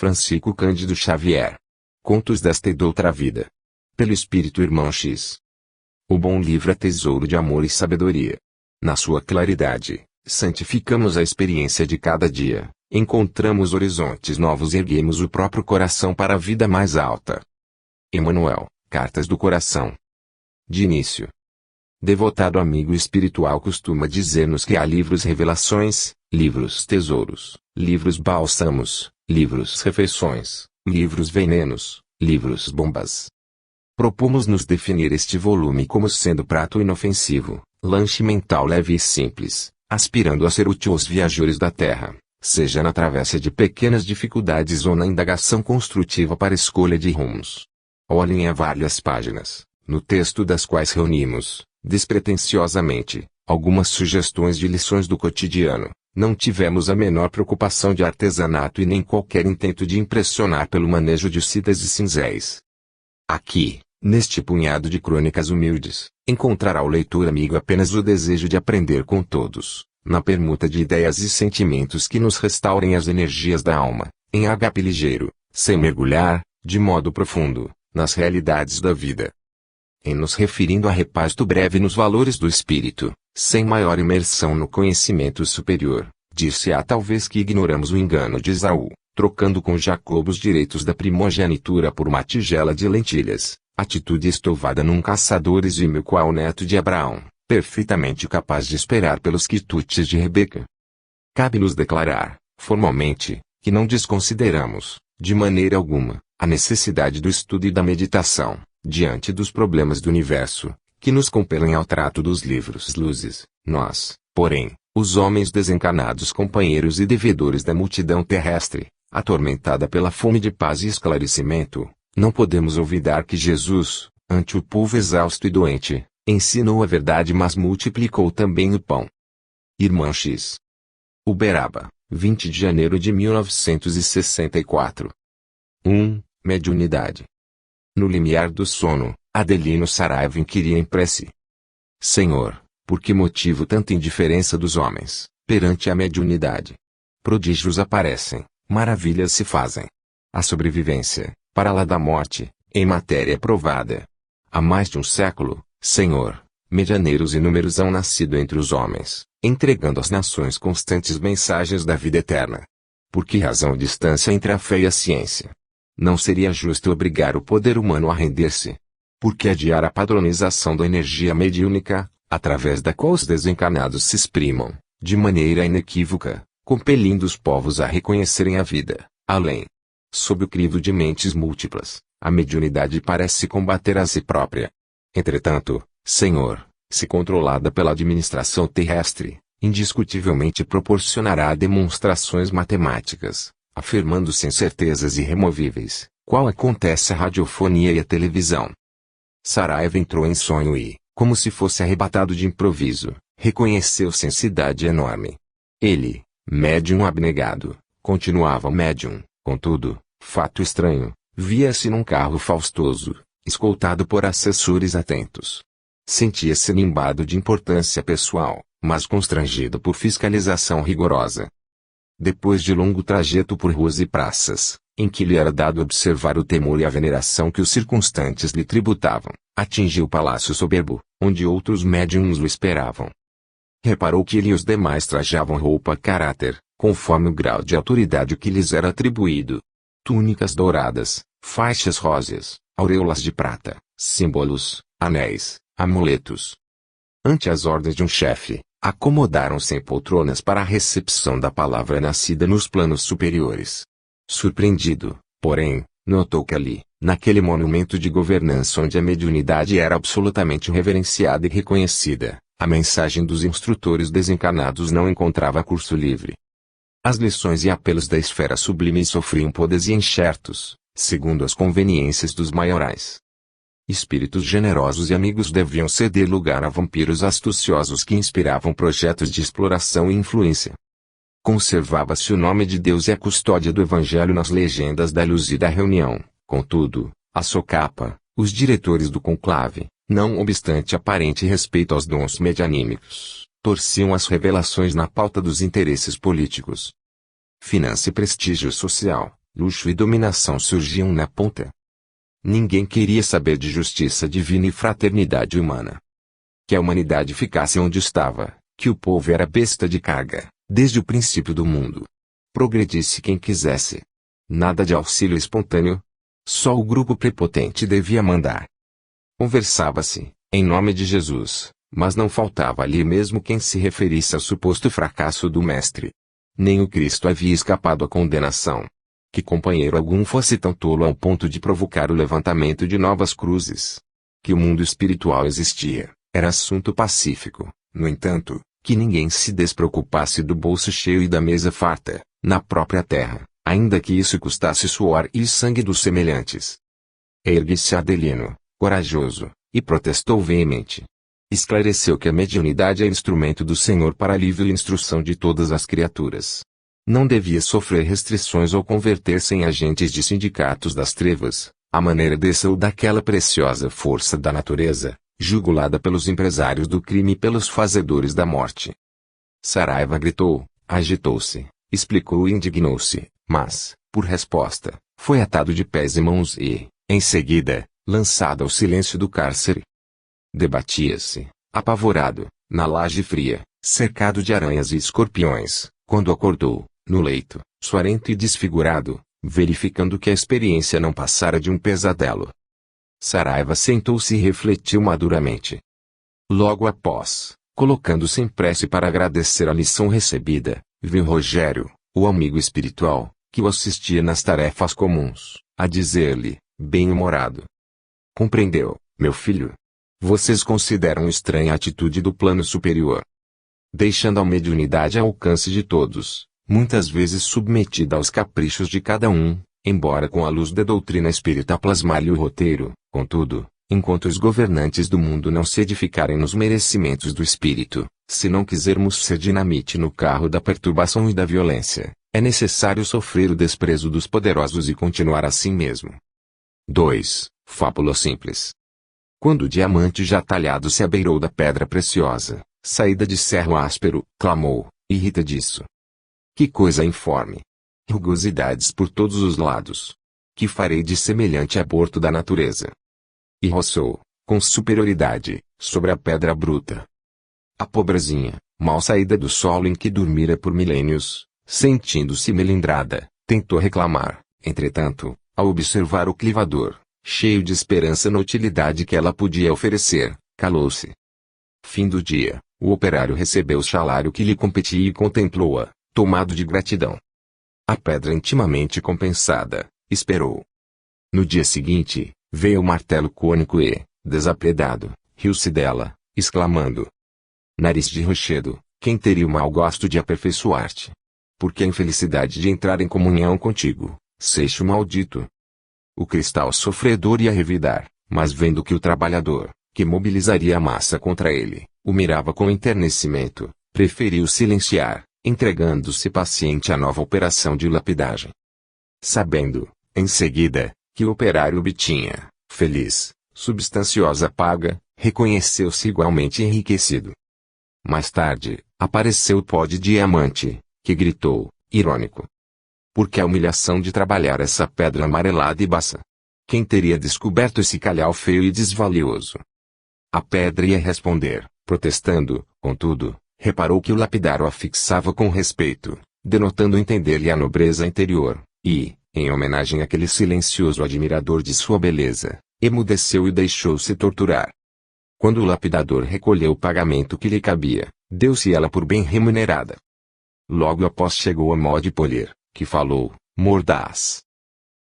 Francisco Cândido Xavier. Contos desta e doutra vida. Pelo Espírito Irmão X. O bom livro é tesouro de amor e sabedoria. Na sua claridade, santificamos a experiência de cada dia, encontramos horizontes novos e erguemos o próprio coração para a vida mais alta. Emmanuel, Cartas do Coração. De início. Devotado amigo espiritual costuma dizer-nos que há livros revelações, livros tesouros, livros bálsamos, livros refeições, livros venenos, livros bombas. Propomos-nos definir este volume como sendo prato inofensivo, lanche mental leve e simples, aspirando a ser útil aos viajantes da Terra, seja na travessa de pequenas dificuldades ou na indagação construtiva para escolha de rumos. Olhem a várias páginas, no texto das quais reunimos, despretensiosamente, algumas sugestões de lições do cotidiano. Não tivemos a menor preocupação de artesanato e nem qualquer intento de impressionar pelo manejo de citas e cinzéis. Aqui, neste punhado de crônicas humildes, encontrará o leitor amigo apenas o desejo de aprender com todos, na permuta de ideias e sentimentos que nos restaurem as energias da alma, em agape ligeiro, sem mergulhar, de modo profundo, nas realidades da vida. Em nos referindo a repasto breve nos valores do espírito, sem maior imersão no conhecimento superior, dir-se-á talvez que ignoramos o engano de Esaú, trocando com Jacob os direitos da primogenitura por uma tigela de lentilhas, atitude estovada num caçador exímio qual neto de Abraão, perfeitamente capaz de esperar pelos quitutes de Rebeca. Cabe-nos declarar, formalmente, que não desconsideramos, de maneira alguma, a necessidade do estudo e da meditação, diante dos problemas do universo, que nos compelem ao trato dos livros luzes. Nós, porém, os homens desencarnados companheiros e devedores da multidão terrestre, atormentada pela fome de paz e esclarecimento, não podemos olvidar que Jesus, ante o povo exausto e doente, ensinou a verdade mas multiplicou também o pão. Irmão X. Uberaba, 20 de janeiro de 1964. 1. Mediunidade. No limiar do sono, Adelino Saraiva inquiria em prece: Senhor, por que motivo tanta indiferença dos homens, perante a mediunidade? Prodígios aparecem, maravilhas se fazem. A sobrevivência, para lá da morte, em matéria provada. Há mais de um século, Senhor, medianeiros inúmeros hão nascido entre os homens, entregando às nações constantes mensagens da vida eterna. Por que razão a distância entre a fé e a ciência? Não seria justo obrigar o poder humano a render-se? Por que adiar a padronização da energia mediúnica, através da qual os desencarnados se exprimam, de maneira inequívoca, compelindo os povos a reconhecerem a vida, além? Sob o crivo de mentes múltiplas, a mediunidade parece combater a si própria. Entretanto, Senhor, se controlada pela administração terrestre, indiscutivelmente proporcionará demonstrações matemáticas, afirmando sem certezas irremovíveis, qual acontece à radiofonia e à televisão. Saraiva entrou em sonho e, como se fosse arrebatado de improviso, reconheceu sensidade enorme. Ele, médium abnegado, continuava médium, contudo, fato estranho, via-se num carro faustoso, escoltado por assessores atentos. Sentia-se nimbado de importância pessoal, mas constrangido por fiscalização rigorosa. Depois de longo trajeto por ruas e praças, em que lhe era dado observar o temor e a veneração que os circunstantes lhe tributavam, atingiu o palácio soberbo, onde outros médiuns o esperavam. Reparou que ele e os demais trajavam roupa a caráter, conforme o grau de autoridade que lhes era atribuído. Túnicas douradas, faixas róseas, auréolas de prata, símbolos, anéis, amuletos. Ante as ordens de um chefe, acomodaram-se em poltronas para a recepção da palavra nascida nos planos superiores. Surpreendido, porém, notou que ali, naquele monumento de governança onde a mediunidade era absolutamente reverenciada e reconhecida, a mensagem dos instrutores desencarnados não encontrava curso livre. As lições e apelos da esfera sublime sofriam podas e enxertos, segundo as conveniências dos maiorais. Espíritos generosos e amigos deviam ceder lugar a vampiros astuciosos que inspiravam projetos de exploração e influência. Conservava-se o nome de Deus e a custódia do Evangelho nas legendas da luz e da reunião. Contudo, a socapa, os diretores do conclave, não obstante aparente respeito aos dons medianímicos, torciam as revelações na pauta dos interesses políticos. Finança e prestígio social, luxo e dominação surgiam na ponta. Ninguém queria saber de justiça divina e fraternidade humana. Que a humanidade ficasse onde estava, que o povo era besta de carga, desde o princípio do mundo. Progredisse quem quisesse. Nada de auxílio espontâneo. Só o grupo prepotente devia mandar. Conversava-se, em nome de Jesus, mas não faltava ali mesmo quem se referisse ao suposto fracasso do Mestre. Nem o Cristo havia escapado à condenação. Que companheiro algum fosse tão tolo ao ponto de provocar o levantamento de novas cruzes. Que o mundo espiritual existia, era assunto pacífico, no entanto, que ninguém se despreocupasse do bolso cheio e da mesa farta, na própria terra, ainda que isso custasse suor e sangue dos semelhantes. Ergue-se Adelino, corajoso, e protestou veemente. Esclareceu que a mediunidade é instrumento do Senhor para alívio e instrução de todas as criaturas. Não devia sofrer restrições ou converter-se em agentes de sindicatos das trevas, à maneira dessa ou daquela preciosa força da natureza, jugulada pelos empresários do crime e pelos fazedores da morte. Saraiva gritou, agitou-se, explicou e indignou-se, mas, por resposta, foi atado de pés e mãos e, em seguida, lançado ao silêncio do cárcere. Debatia-se, apavorado, na laje fria, cercado de aranhas e escorpiões, quando acordou, no leito, suarento e desfigurado, verificando que a experiência não passara de um pesadelo. Saraiva sentou-se e refletiu maduramente. Logo após, colocando-se em prece para agradecer a lição recebida, viu Rogério, o amigo espiritual, que o assistia nas tarefas comuns, a dizer-lhe, bem-humorado: "Compreendeu, meu filho? Vocês consideram estranha a atitude do plano superior. Deixando a mediunidade ao alcance de todos, muitas vezes submetida aos caprichos de cada um, embora com a luz da doutrina espírita plasmar-lhe o roteiro, contudo, enquanto os governantes do mundo não se edificarem nos merecimentos do espírito, se não quisermos ser dinamite no carro da perturbação e da violência, é necessário sofrer o desprezo dos poderosos e continuar assim mesmo." 2. Fábula simples. Quando o diamante já talhado se abeirou da pedra preciosa, saída de cerro áspero, clamou, irritadiço: "Que coisa informe! Rugosidades por todos os lados! Que farei de semelhante aborto da natureza?" E roçou, com superioridade, sobre a pedra bruta. A pobrezinha, mal saída do solo em que dormira por milênios, sentindo-se melindrada, tentou reclamar, entretanto, ao observar o clivador, cheio de esperança na utilidade que ela podia oferecer, calou-se. Fim do dia, o operário recebeu o salário que lhe competia e contemplou-a, tomado de gratidão. A pedra intimamente compensada, esperou. No dia seguinte, veio o martelo cônico e, desapiedado, riu-se dela, exclamando: "Nariz de rochedo, quem teria o mau gosto de aperfeiçoar-te? Porque a infelicidade de entrar em comunhão contigo, seixo maldito." O cristal sofredor ia revidar, mas vendo que o trabalhador, que mobilizaria a massa contra ele, o mirava com enternecimento, preferiu silenciar, entregando-se paciente à nova operação de lapidagem. Sabendo, em seguida, que o operário obtinha, feliz, substanciosa paga, reconheceu-se igualmente enriquecido. Mais tarde, apareceu o pó de diamante, que gritou, irônico: "Por que a humilhação de trabalhar essa pedra amarelada e baça? Quem teria descoberto esse calhau feio e desvalioso?" A pedra ia responder, protestando, contudo, reparou que o lapidário a fixava com respeito, denotando entender-lhe a nobreza interior, e, em homenagem àquele silencioso admirador de sua beleza, emudeceu e deixou-se torturar. Quando o lapidador recolheu o pagamento que lhe cabia, deu-se ela por bem remunerada. Logo após chegou a mó de polir, que falou, mordaz: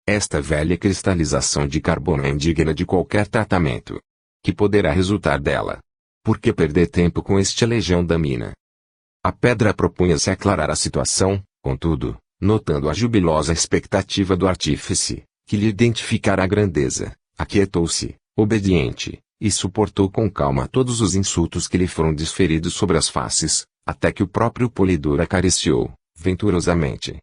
"Esta velha cristalização de carbono é indigna de qualquer tratamento. Que poderá resultar dela? Por que perder tempo com este legião da mina?" A pedra propunha-se aclarar a situação, contudo, notando a jubilosa expectativa do artífice, que lhe identificara a grandeza, aquietou-se, obediente, e suportou com calma todos os insultos que lhe foram desferidos sobre as faces, até que o próprio polidor acariciou, venturosamente,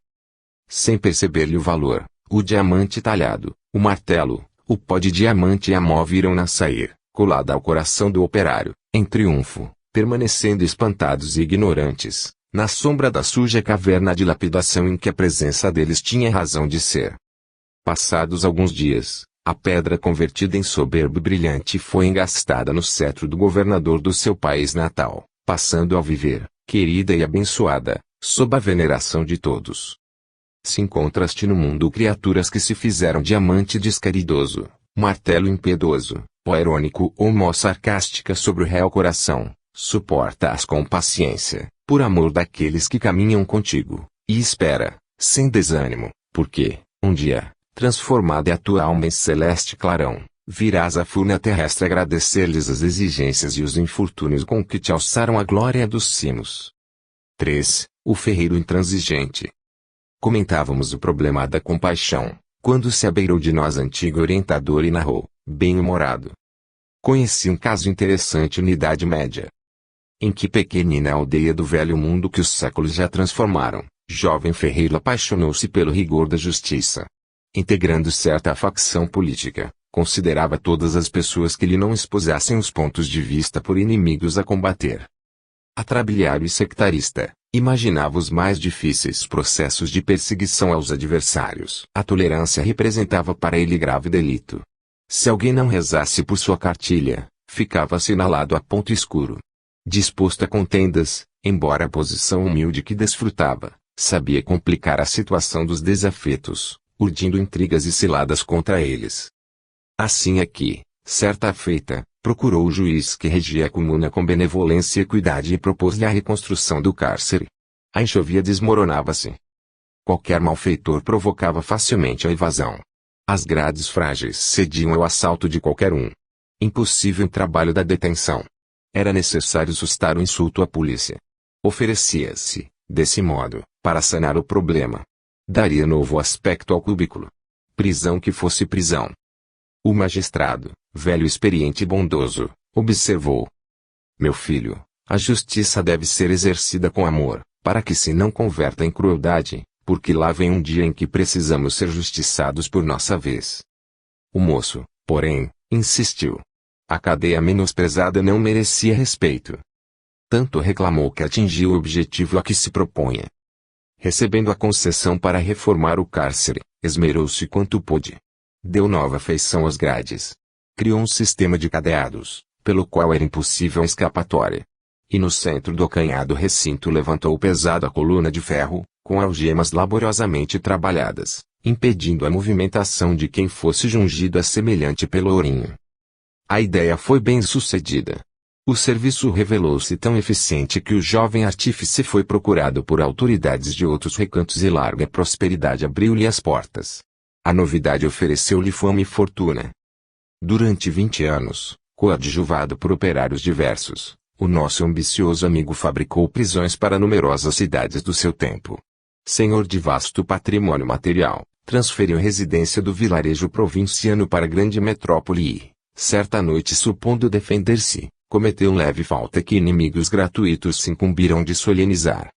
sem perceber-lhe o valor, o diamante talhado, o martelo, o pó de diamante e a mó viram-na sair, colada ao coração do operário, em triunfo, permanecendo espantados e ignorantes, na sombra da suja caverna de lapidação em que a presença deles tinha razão de ser. Passados alguns dias, a pedra convertida em soberbo e brilhante foi engastada no cetro do governador do seu país natal, passando a viver, querida e abençoada, sob a veneração de todos. Se encontraste no mundo criaturas que se fizeram diamante descaridoso, martelo impiedoso, pó irônico ou mó sarcástica sobre o réu coração, suporta-as com paciência, por amor daqueles que caminham contigo, e espera, sem desânimo, porque, um dia, transformada é a tua alma em celeste clarão, virás à furna terrestre agradecer-lhes as exigências e os infortúnios com que te alçaram a glória dos cimos. 3. O ferreiro intransigente. Comentávamos o problema da compaixão, quando se abeirou de nós antigo orientador e narrou, bem-humorado. Conheci um caso interessante na Idade Média. Em que pequenina aldeia do velho mundo que os séculos já transformaram, jovem ferreiro apaixonou-se pelo rigor da justiça. Integrando certa facção política, considerava todas as pessoas que lhe não esposassem os pontos de vista por inimigos a combater. Atrabiliário e sectarista, imaginava os mais difíceis processos de perseguição aos adversários. A tolerância representava para ele grave delito. Se alguém não rezasse por sua cartilha, ficava assinalado a ponto escuro. Disposto a contendas, embora a posição humilde que desfrutava, sabia complicar a situação dos desafetos, urdindo intrigas e ciladas contra eles. Assim aqui, certa feita, procurou o juiz que regia a comuna com benevolência e equidade e propôs-lhe a reconstrução do cárcere. A enxovia desmoronava-se. Qualquer malfeitor provocava facilmente a evasão. As grades frágeis cediam ao assalto de qualquer um. Impossível o trabalho da detenção. Era necessário sustar o insulto à polícia. Oferecia-se, desse modo, para sanar o problema. Daria novo aspecto ao cubículo. Prisão que fosse prisão. O magistrado, velho experiente e bondoso, observou. Meu filho, a justiça deve ser exercida com amor, para que se não converta em crueldade, porque lá vem um dia em que precisamos ser justiçados por nossa vez. O moço, porém, insistiu. A cadeia menosprezada não merecia respeito. Tanto reclamou que atingiu o objetivo a que se propunha. Recebendo a concessão para reformar o cárcere, esmerou-se quanto pôde. Deu nova feição às grades. Criou um sistema de cadeados, pelo qual era impossível a escapatória. E no centro do acanhado recinto levantou pesada coluna de ferro, com algemas laboriosamente trabalhadas, impedindo a movimentação de quem fosse jungido a semelhante pelourinho. A ideia foi bem sucedida. O serviço revelou-se tão eficiente que o jovem artífice foi procurado por autoridades de outros recantos e larga prosperidade abriu-lhe as portas. A novidade ofereceu-lhe fama e fortuna. Durante 20 anos, coadjuvado por operários diversos, o nosso ambicioso amigo fabricou prisões para numerosas cidades do seu tempo. Senhor de vasto patrimônio material, transferiu residência do vilarejo provinciano para a grande metrópole e, certa noite supondo defender-se, cometeu leve falta que inimigos gratuitos se incumbiram de solenizar.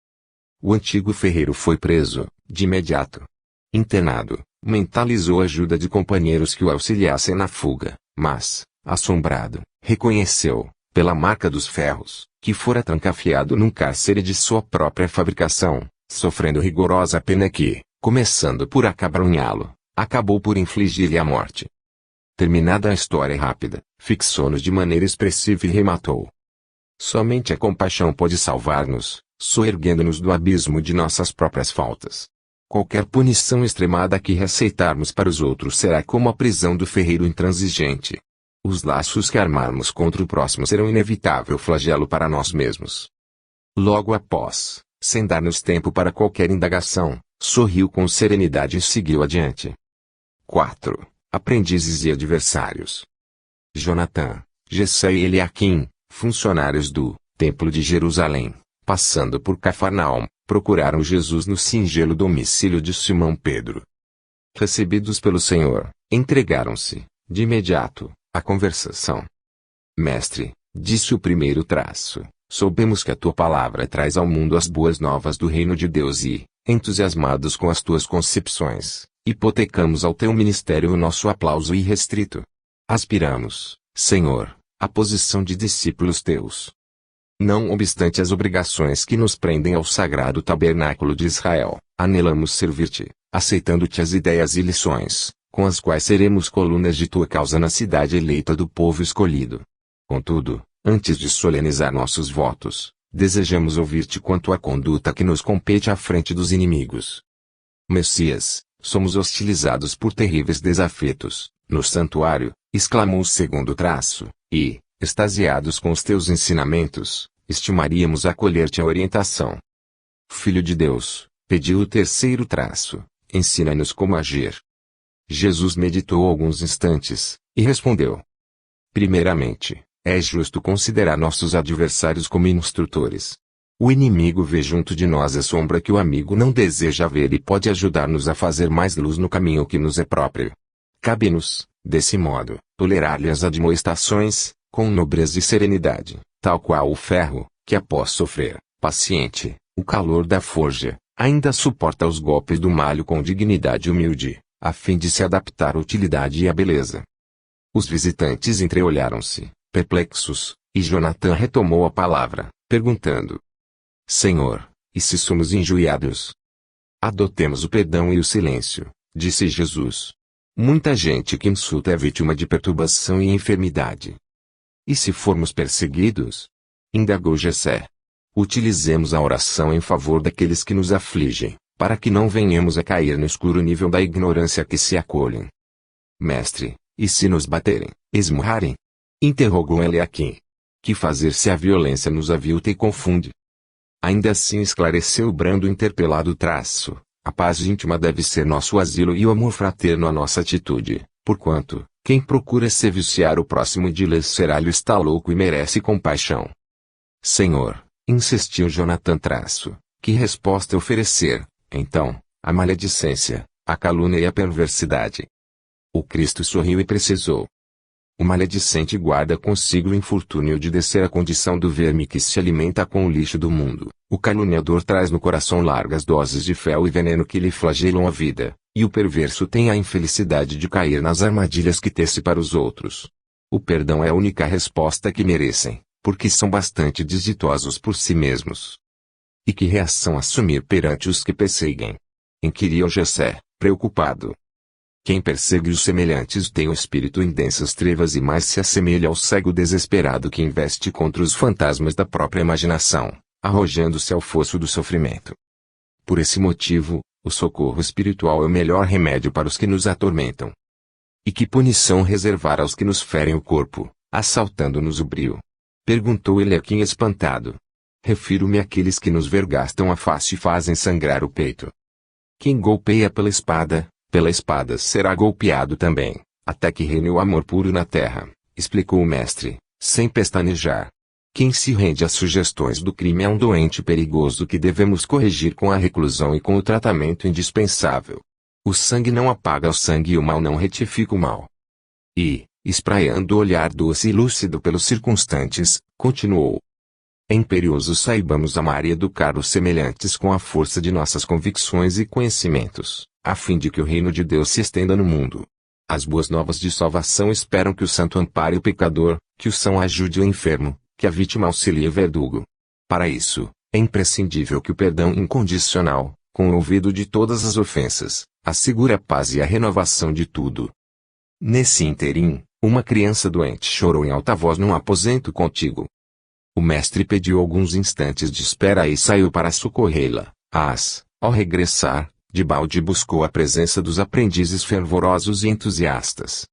O antigo ferreiro foi preso, de imediato. Internado, mentalizou a ajuda de companheiros que o auxiliassem na fuga, mas, assombrado, reconheceu, pela marca dos ferros, que fora trancafiado num cárcere de sua própria fabricação, sofrendo rigorosa pena que, começando por acabrunhá-lo, acabou por infligir-lhe a morte. Terminada a história rápida, fixou-nos de maneira expressiva e rematou. Somente a compaixão pode salvar-nos, soerguendo-nos do abismo de nossas próprias faltas. Qualquer punição extremada que receitarmos para os outros será como a prisão do ferreiro intransigente. Os laços que armarmos contra o próximo serão inevitável flagelo para nós mesmos. Logo após, sem dar-nos tempo para qualquer indagação, sorriu com serenidade e seguiu adiante. 4. Aprendizes e adversários. Jonatã, Jessé e Eliaquim, funcionários do Templo de Jerusalém, passando por Cafarnaum, procuraram Jesus no singelo domicílio de Simão Pedro. Recebidos pelo Senhor, entregaram-se, de imediato, à conversação. Mestre, disse o primeiro traço, soubemos que a tua palavra traz ao mundo as boas novas do reino de Deus e, entusiasmados com as tuas concepções, hipotecamos ao teu ministério o nosso aplauso irrestrito. Aspiramos, Senhor, à posição de discípulos teus. Não obstante as obrigações que nos prendem ao sagrado tabernáculo de Israel, anelamos servir-te, aceitando-te as ideias e lições, com as quais seremos colunas de tua causa na cidade eleita do povo escolhido. Contudo, antes de solenizar nossos votos, desejamos ouvir-te quanto à conduta que nos compete à frente dos inimigos. Messias, somos hostilizados por terríveis desafetos, no santuário, exclamou o segundo traço, e, extasiados com os teus ensinamentos, estimaríamos acolher-te a orientação. Filho de Deus, pediu o terceiro traço, ensina-nos como agir. Jesus meditou alguns instantes, e respondeu. Primeiramente, é justo considerar nossos adversários como instrutores. O inimigo vê junto de nós a sombra que o amigo não deseja ver e pode ajudar-nos a fazer mais luz no caminho que nos é próprio. Cabe-nos, desse modo, tolerar-lhe as admoestações, com nobreza e serenidade, tal qual o ferro, que após sofrer, paciente, o calor da forja, ainda suporta os golpes do malho com dignidade humilde, a fim de se adaptar à utilidade e à beleza. Os visitantes entreolharam-se, perplexos, e Jonatã retomou a palavra, perguntando: Senhor, e se somos injuriados? Adotemos o perdão e o silêncio, disse Jesus. Muita gente que insulta é vítima de perturbação e enfermidade. E se formos perseguidos? Indagou Jessé. Utilizemos a oração em favor daqueles que nos afligem, para que não venhamos a cair no escuro nível da ignorância que se acolhem. Mestre, e se nos baterem, esmurrarem? Interrogou Eliaquim. Que fazer se a violência nos avilta e confunde? Ainda assim esclareceu o brando interpelado traço. A paz íntima deve ser nosso asilo e o amor fraterno a nossa atitude, porquanto, quem procura se viciar o próximo de lhe será-lhe está louco e merece compaixão. Senhor, insistiu Jonatã traço, que resposta oferecer, então, a maledicência, a calúnia e a perversidade? O Cristo sorriu e precisou. O maledicente guarda consigo o infortúnio de descer à condição do verme que se alimenta com o lixo do mundo. O caluniador traz no coração largas doses de fel e veneno que lhe flagelam a vida, e o perverso tem a infelicidade de cair nas armadilhas que tece para os outros. O perdão é a única resposta que merecem, porque são bastante desditosos por si mesmos. E que reação assumir perante os que perseguem? Inquiriu Jessé, preocupado. Quem persegue os semelhantes tem o espírito em densas trevas e mais se assemelha ao cego desesperado que investe contra os fantasmas da própria imaginação, arrojando-se ao fosso do sofrimento. Por esse motivo, o socorro espiritual é o melhor remédio para os que nos atormentam. E que punição reservar aos que nos ferem o corpo, assaltando-nos o brio? Perguntou Eliaquim espantado. Refiro-me àqueles que nos vergastam a face e fazem sangrar o peito. Quem golpeia pela espada será golpeado também, até que reine o amor puro na terra, explicou o mestre, sem pestanejar. Quem se rende às sugestões do crime é um doente perigoso que devemos corrigir com a reclusão e com o tratamento indispensável. O sangue não apaga o sangue e o mal não retifica o mal. E, espraiando o olhar doce e lúcido pelos circunstantes, continuou. É imperioso saibamos amar e educar os semelhantes com a força de nossas convicções e conhecimentos, a fim de que o reino de Deus se estenda no mundo. As boas novas de salvação esperam que o santo ampare o pecador, que o são ajude o enfermo, que a vítima auxilie o verdugo. Para isso, é imprescindível que o perdão incondicional, com o ouvido de todas as ofensas, assegure a paz e a renovação de tudo. Nesse ínterim, uma criança doente chorou em alta voz num aposento contíguo. O mestre pediu alguns instantes de espera e saiu para socorrê-la, mas, ao regressar, debalde buscou a presença dos aprendizes fervorosos e entusiastas.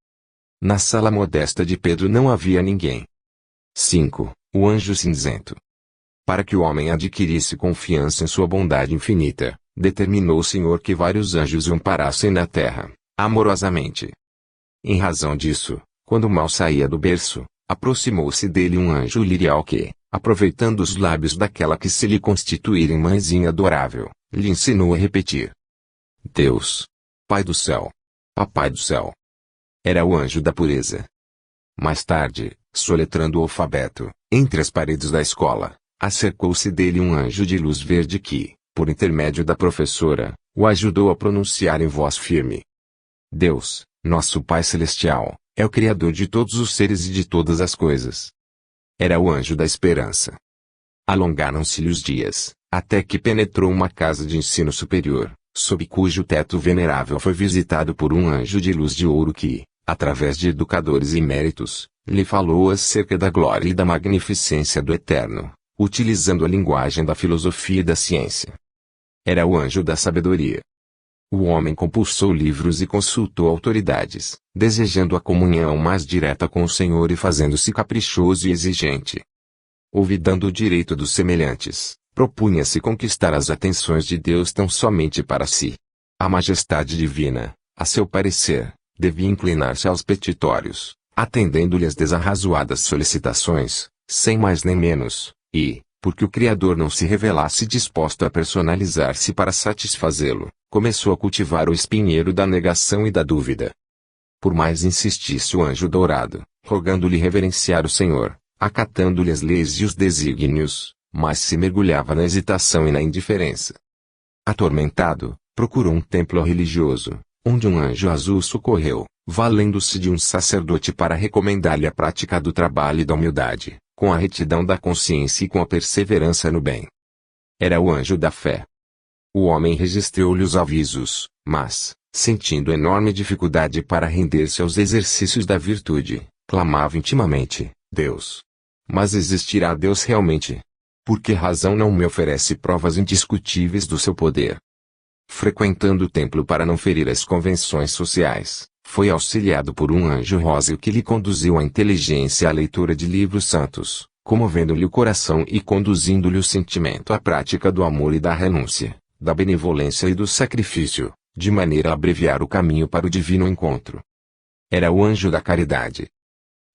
Na sala modesta de Pedro não havia ninguém. 5. O anjo cinzento. Para que o homem adquirisse confiança em sua bondade infinita, determinou o Senhor que vários anjos o amparassem na terra, amorosamente. Em razão disso, quando o mal saía do berço, aproximou-se dele um anjo lirial que, aproveitando os lábios daquela que se lhe constituíra em mãezinha adorável, lhe ensinou a repetir: Deus, Pai do céu, Papai do céu. Era o anjo da pureza. Mais tarde, soletrando o alfabeto, entre as paredes da escola, acercou-se dele um anjo de luz verde que, por intermédio da professora, o ajudou a pronunciar em voz firme: Deus, nosso Pai Celestial, é o Criador de todos os seres e de todas as coisas. Era o anjo da esperança. Alongaram-se-lhe os dias, até que penetrou uma casa de ensino superior, sob cujo teto venerável foi visitado por um anjo de luz de ouro que, através de educadores e méritos, lhe falou acerca da glória e da magnificência do Eterno, utilizando a linguagem da filosofia e da ciência. Era o anjo da sabedoria. O homem compulsou livros e consultou autoridades, desejando a comunhão mais direta com o Senhor e fazendo-se caprichoso e exigente. Olvidando o direito dos semelhantes, propunha-se conquistar as atenções de Deus tão somente para si. A majestade divina, a seu parecer, devia inclinar-se aos petitórios, atendendo-lhe às desarrazoadas solicitações, sem mais nem menos, e, porque o Criador não se revelasse disposto a personalizar-se para satisfazê-lo, começou a cultivar o espinheiro da negação e da dúvida. Por mais insistisse o anjo dourado, rogando-lhe reverenciar o Senhor, acatando-lhe as leis e os desígnios, mas se mergulhava na hesitação e na indiferença. Atormentado, procurou um templo religioso, onde um anjo azul socorreu, valendo-se de um sacerdote para recomendar-lhe a prática do trabalho e da humildade, com a retidão da consciência e com a perseverança no bem. Era o anjo da fé. O homem registrou-lhe os avisos, mas, sentindo enorme dificuldade para render-se aos exercícios da virtude, clamava intimamente: Deus! Mas existirá Deus realmente? Por que razão não me oferece provas indiscutíveis do seu poder? Frequentando o templo para não ferir as convenções sociais, foi auxiliado por um anjo róseo que lhe conduziu a inteligência à leitura de livros santos, comovendo-lhe o coração e conduzindo-lhe o sentimento à prática do amor e da renúncia, da benevolência e do sacrifício, de maneira a abreviar o caminho para o divino encontro. Era o anjo da caridade.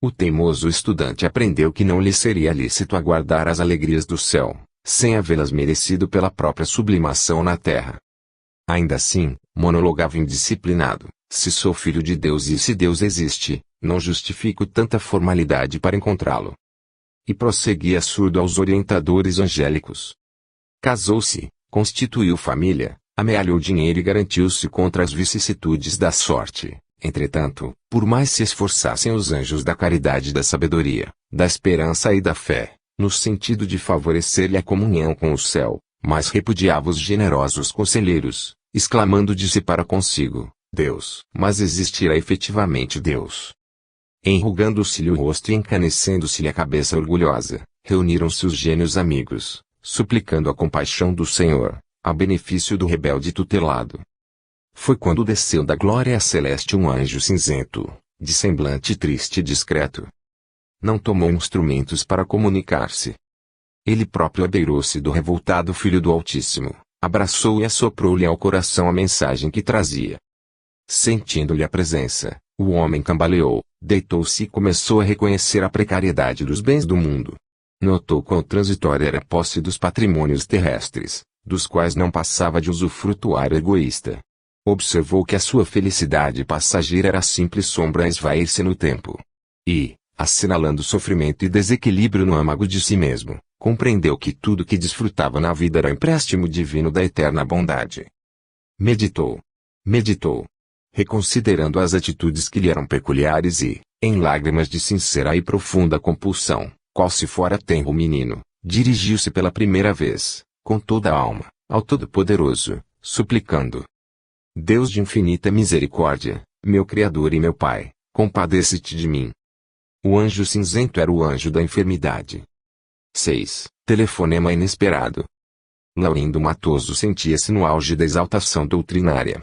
O teimoso estudante aprendeu que não lhe seria lícito aguardar as alegrias do céu, sem havê-las merecido pela própria sublimação na terra. Ainda assim, monologava indisciplinado: se sou filho de Deus e se Deus existe, não justifico tanta formalidade para encontrá-lo. E prosseguia surdo aos orientadores angélicos. Casou-se, constituiu família, amealhou dinheiro e garantiu-se contra as vicissitudes da sorte. Entretanto, por mais se esforçassem os anjos da caridade e da sabedoria, da esperança e da fé, no sentido de favorecer-lhe a comunhão com o céu, mas repudiava os generosos conselheiros, exclamando de si para consigo: Deus! Mas existirá efetivamente Deus? Enrugando-se-lhe o rosto e encanecendo-se-lhe a cabeça orgulhosa, reuniram-se os gênios amigos, suplicando a compaixão do Senhor, a benefício do rebelde tutelado. Foi quando desceu da glória celeste um anjo cinzento, de semblante triste e discreto. Não tomou instrumentos para comunicar-se. Ele próprio abeirou-se do revoltado Filho do Altíssimo, abraçou e assoprou-lhe ao coração a mensagem que trazia. Sentindo-lhe a presença, o homem cambaleou, deitou-se e começou a reconhecer a precariedade dos bens do mundo. Notou quão transitória era a posse dos patrimônios terrestres, dos quais não passava de usufrutuário egoísta. Observou que a sua felicidade passageira era simples sombra a esvair-se no tempo. E, assinalando sofrimento e desequilíbrio no âmago de si mesmo, compreendeu que tudo que desfrutava na vida era empréstimo divino da eterna bondade. Meditou. Meditou. Reconsiderando as atitudes que lhe eram peculiares e, em lágrimas de sincera e profunda compulsão, qual se fora tenro menino, dirigiu-se pela primeira vez, com toda a alma, ao Todo-Poderoso, suplicando: Deus de infinita misericórdia, meu Criador e meu Pai, compadece-te de mim. O anjo cinzento era o anjo da enfermidade. 6. Telefonema inesperado. Laurindo Matoso sentia-se no auge da exaltação doutrinária.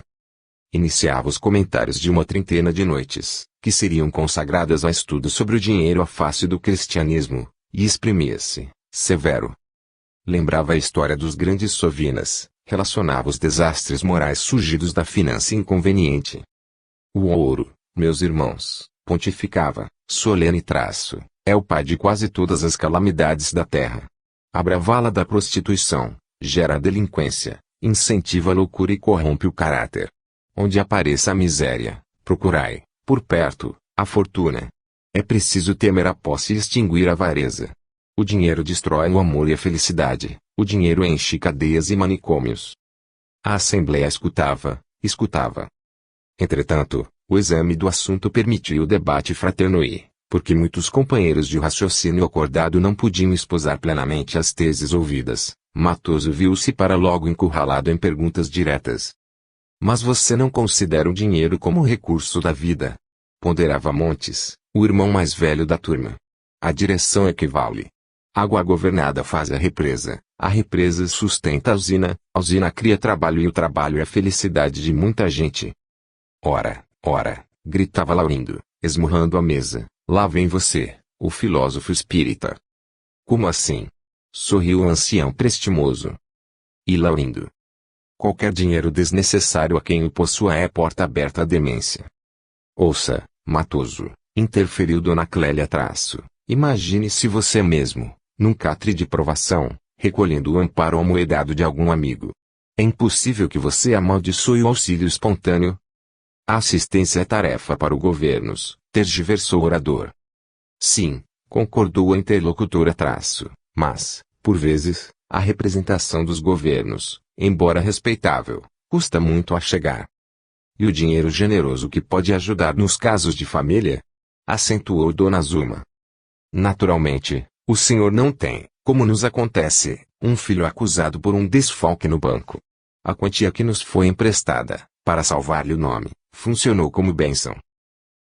Iniciava os comentários de uma trintena de noites, que seriam consagradas a estudo sobre o dinheiro à face do cristianismo, e exprimia-se, severo. Lembrava a história dos grandes sovinas, relacionava os desastres morais surgidos da finança inconveniente. O ouro, meus irmãos, pontificava, solene traço, é o pai de quase todas as calamidades da terra. Abre a vala da prostituição, gera a delinquência, incentiva a loucura e corrompe o caráter. Onde apareça a miséria, procurai, por perto, a fortuna. É preciso temer a posse e extinguir a avareza. O dinheiro destrói o amor e a felicidade, o dinheiro enche cadeias e manicômios. A Assembleia escutava, escutava. Entretanto, o exame do assunto permitiu o debate fraterno e, Porque muitos companheiros de raciocínio acordado não podiam esposar plenamente as teses ouvidas, Matoso viu-se para logo encurralado em perguntas diretas. Mas você não considera o dinheiro como recurso da vida? Ponderava Montes, o irmão mais velho da turma. A direção equivale. Água governada faz a represa sustenta a usina cria trabalho e o trabalho é a felicidade de muita gente. Ora, gritava Laurindo, esmurrando a mesa, lá vem você, o filósofo espírita. Como assim? Sorriu o ancião prestimoso. E Laurindo? Qualquer dinheiro desnecessário a quem o possua é porta aberta à demência. Ouça, Matoso, interferiu Dona Clélia Traço, imagine-se você mesmo, num catre de provação, recolhendo o amparo amoedado de algum amigo. É impossível que você amaldiçoe o auxílio espontâneo? A assistência é tarefa para o governos, tergiversou o orador. Sim, concordou a interlocutora Traço, mas, por vezes, a representação dos governos, embora respeitável, custa muito a chegar. E o dinheiro generoso que pode ajudar nos casos de família? Acentuou Dona Zuma. Naturalmente, o senhor não tem, como nos acontece, um filho acusado por um desfalque no banco. A quantia que nos foi emprestada, para salvar-lhe o nome, funcionou como bênção.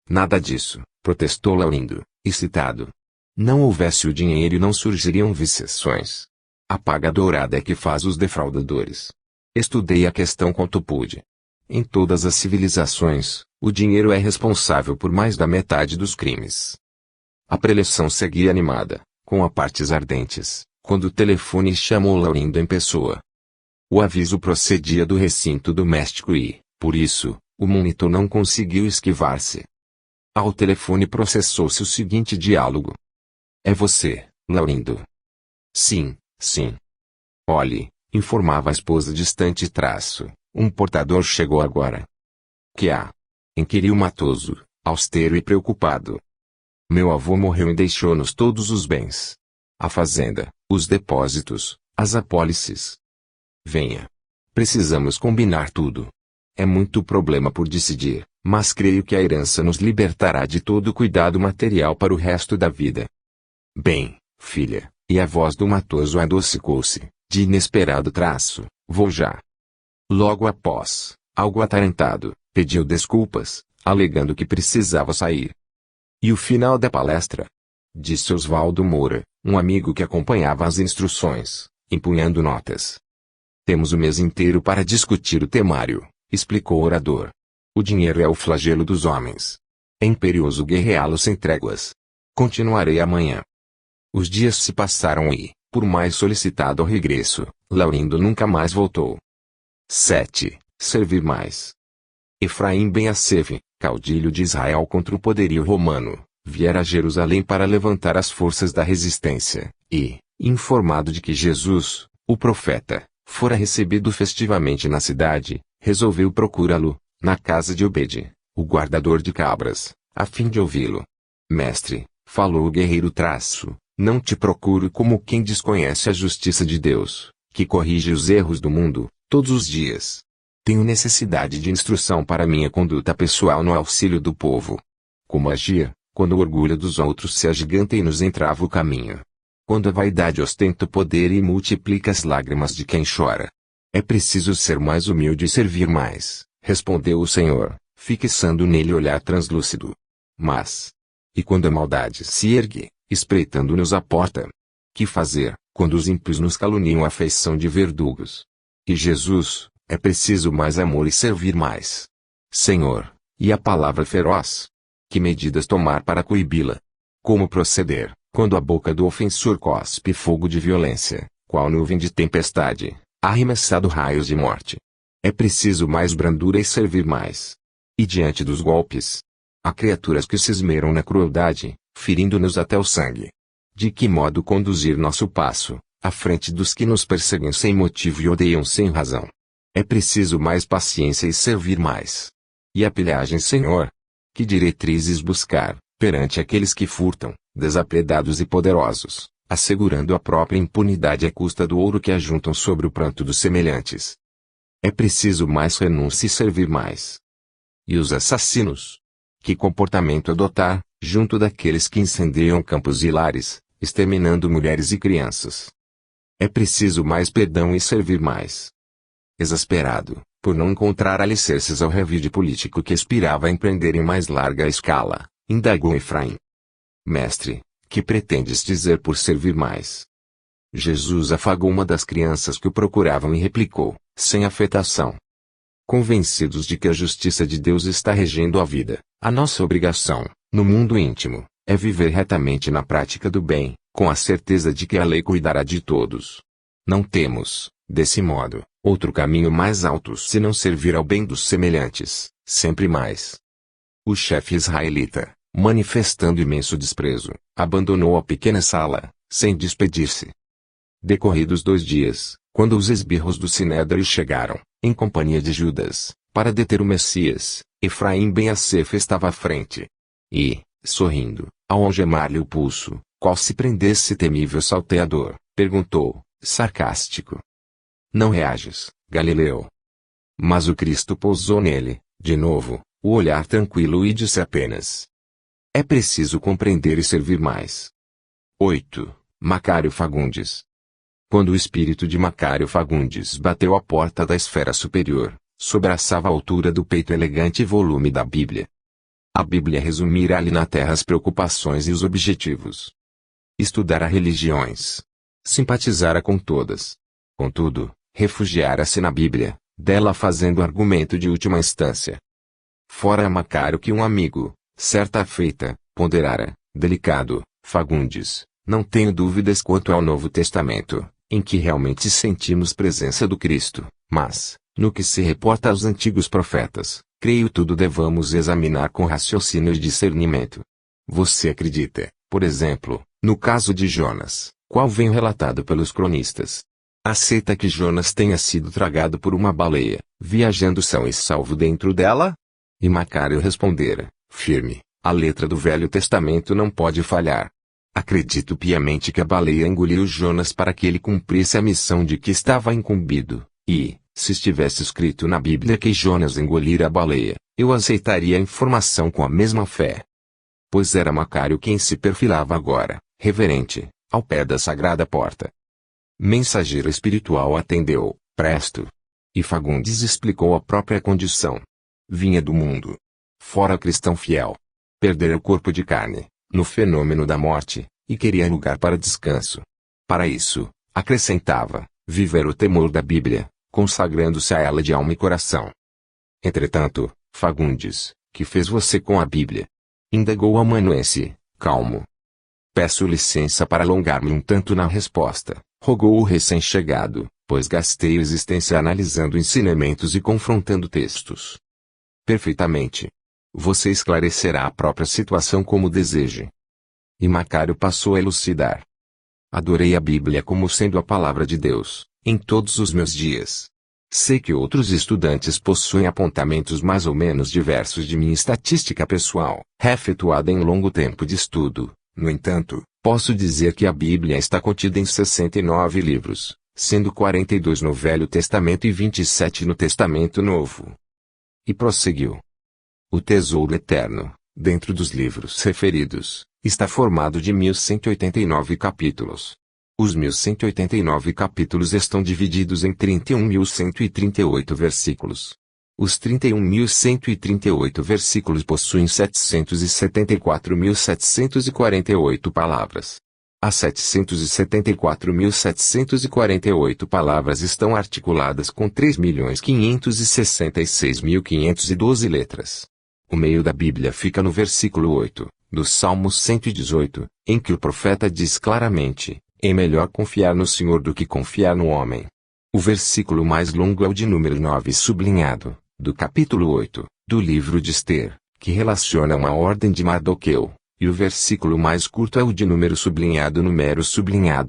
Nada disso, protestou Laurindo, excitado. Não houvesse o dinheiro e não surgiriam vexações. A paga dourada é que faz os defraudadores. Estudei a questão quanto pude. Em todas as civilizações, o dinheiro é responsável por mais da metade dos crimes. A preleção seguia animada, com apartes ardentes, quando o telefone chamou Laurindo em pessoa. O aviso procedia do recinto doméstico e, por isso, o monitor não conseguiu esquivar-se. Ao telefone processou-se o seguinte diálogo. É você, Laurindo? Sim. Olhe, informava a esposa distante Traço, um portador chegou agora. Que há? Inquiriu Matoso, austero e preocupado. Meu avô morreu e deixou-nos todos os bens. A fazenda, os depósitos, as apólices. Venha. Precisamos combinar tudo. É muito problema por decidir, mas creio que a herança nos libertará de todo cuidado material para o resto da vida. Bem, filha, e a voz do Matoso adocicou-se, de inesperado traço, vou já. Logo após, algo atarantado, pediu desculpas, alegando que precisava sair. E o final da palestra? Disse Oswaldo Moura, um amigo que acompanhava as instruções, empunhando notas. Temos o mês inteiro para discutir o temário, explicou o orador. O dinheiro é o flagelo dos homens. É imperioso guerreá-lo sem tréguas. Continuarei amanhã. Os dias se passaram e, por mais solicitado ao regresso, Laurindo nunca mais voltou. 7. Servir mais. Efraim ben Asseve, caudilho de Israel contra o poderio romano, viera a Jerusalém para levantar as forças da resistência, e, informado de que Jesus, o profeta, fora recebido festivamente na cidade, resolveu procurá-lo, na casa de Obede, o guardador de cabras, a fim de ouvi-lo. Mestre, falou o guerreiro Traço, não te procuro como quem desconhece a justiça de Deus, que corrige os erros do mundo, todos os dias. Tenho necessidade de instrução para minha conduta pessoal no auxílio do povo. Como agir, quando o orgulho dos outros se agiganta e nos entrava o caminho? Quando a vaidade ostenta o poder e multiplica as lágrimas de quem chora? É preciso ser mais humilde e servir mais, respondeu o Senhor, fixando nele olhar translúcido. Mas, e quando a maldade se ergue, espreitando-nos a porta? Que fazer, quando os ímpios nos caluniam à feição de verdugos? E Jesus, é preciso mais amor e servir mais. Senhor, e a palavra feroz? Que medidas tomar para coibi-la? Como proceder, quando a boca do ofensor cospe fogo de violência, qual nuvem de tempestade, arremessado raios de morte? É preciso mais brandura e servir mais. E diante dos golpes? Há criaturas que se esmeram na crueldade, ferindo-nos até o sangue. De que modo conduzir nosso passo, à frente dos que nos perseguem sem motivo e odeiam sem razão? É preciso mais paciência e servir mais. E a pilhagem, Senhor? Que diretrizes buscar, perante aqueles que furtam, desapredados e poderosos, assegurando a própria impunidade à custa do ouro que ajuntam sobre o pranto dos semelhantes? É preciso mais renúncia e servir mais. E os assassinos? Que comportamento adotar, junto daqueles que incendiam campos e lares, exterminando mulheres e crianças. É preciso mais perdão e servir mais. Exasperado, por não encontrar alicerces ao revide político que aspirava a empreender em mais larga escala, indagou Efraim. Mestre, que pretendes dizer por servir mais? Jesus afagou uma das crianças que o procuravam e replicou, sem afetação. Convencidos de que a justiça de Deus está regendo a vida, a nossa obrigação, no mundo íntimo, é viver retamente na prática do bem, com a certeza de que a lei cuidará de todos. Não temos, desse modo, outro caminho mais alto senão servir ao bem dos semelhantes, sempre mais. O chefe israelita, manifestando imenso desprezo, abandonou a pequena sala, sem despedir-se. Decorridos 2 dias, quando os esbirros do Sinédrio chegaram, em companhia de Judas, para deter o Messias, Efraim Ben-Assef estava à frente. E, sorrindo, ao algemar-lhe o pulso, qual se prendesse temível salteador, perguntou, sarcástico: Não reages, Galileu? Mas o Cristo pousou nele, de novo, o olhar tranquilo e disse apenas: É preciso compreender e servir mais. 8. Macário Fagundes. Quando o espírito de Macário Fagundes bateu à porta da esfera superior, sobraçava a altura do peito elegante volume da Bíblia. A Bíblia resumira ali na terra as preocupações e os objetivos. Estudara religiões. Simpatizara com todas. Contudo, refugiara-se na Bíblia, dela fazendo argumento de última instância. Fora Macário que um amigo, certa feita, ponderara: delicado, Fagundes, não tenho dúvidas quanto ao Novo Testamento, em que realmente sentimos presença do Cristo, mas, no que se reporta aos antigos profetas, creio tudo devamos examinar com raciocínio e discernimento. Você acredita, por exemplo, no caso de Jonas, qual vem relatado pelos cronistas? Aceita que Jonas tenha sido tragado por uma baleia, viajando são e salvo dentro dela? E Macário respondera, firme: a letra do Velho Testamento não pode falhar. Acredito piamente que a baleia engoliu Jonas para que ele cumprisse a missão de que estava incumbido, e, se estivesse escrito na Bíblia que Jonas engolira a baleia, eu aceitaria a informação com a mesma fé. Pois era Macário quem se perfilava agora, reverente, ao pé da sagrada porta. Mensageiro espiritual atendeu, presto. E Fagundes explicou a própria condição. Vinha do mundo. Fora cristão fiel. Perdera o corpo de carne, no fenômeno da morte, e queria lugar para descanso. Para isso, acrescentava, viver o temor da Bíblia, consagrando-se a ela de alma e coração. Entretanto, Fagundes, que fez você com a Bíblia? Indagou o amanuense, calmo. Peço licença para alongar-me um tanto na resposta, rogou o recém-chegado, pois gastei a existência analisando ensinamentos e confrontando textos. Perfeitamente. Você esclarecerá a própria situação como deseje. E Macário passou a elucidar. Adorei a Bíblia como sendo a palavra de Deus, em todos os meus dias. Sei que outros estudantes possuem apontamentos mais ou menos diversos de minha estatística pessoal, efetuada em longo tempo de estudo. No entanto, posso dizer que a Bíblia está contida em 69 livros, sendo 42 no Velho Testamento e 27 no Testamento Novo. E prosseguiu. O tesouro eterno, dentro dos livros referidos, está formado de 1189 capítulos. Os 1189 capítulos estão divididos em 31.138 versículos. Os 31.138 versículos possuem 774.748 palavras. As 774.748 palavras estão articuladas com 3.566.512 letras. O meio da Bíblia fica no versículo 8, do Salmo 118, em que o profeta diz claramente: é melhor confiar no Senhor do que confiar no homem. O versículo mais longo é o de número 9 sublinhado, do capítulo 8, do livro de Ester, que relaciona uma ordem de Mardoqueu, e o versículo mais curto é o de número sublinhado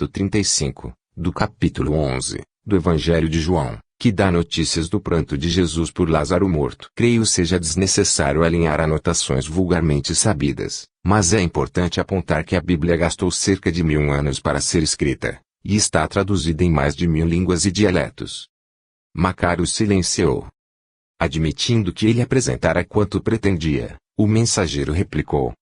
35, do capítulo 11, do Evangelho de João, que dá notícias do pranto de Jesus por Lázaro morto. Creio seja desnecessário alinhar anotações vulgarmente sabidas, mas é importante apontar que a Bíblia gastou cerca de 1000 anos para ser escrita, e está traduzida em mais de 1000 línguas e dialetos. Macário silenciou. Admitindo que ele apresentara quanto pretendia, o mensageiro replicou: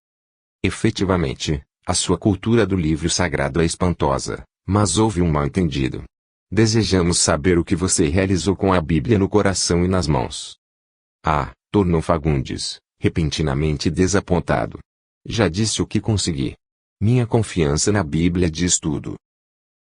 Efetivamente, a sua cultura do livro sagrado é espantosa, mas houve um mal-entendido. Desejamos saber o que você realizou com a Bíblia no coração e nas mãos. Tornou Fagundes, repentinamente desapontado. Já disse o que consegui. Minha confiança na Bíblia diz tudo.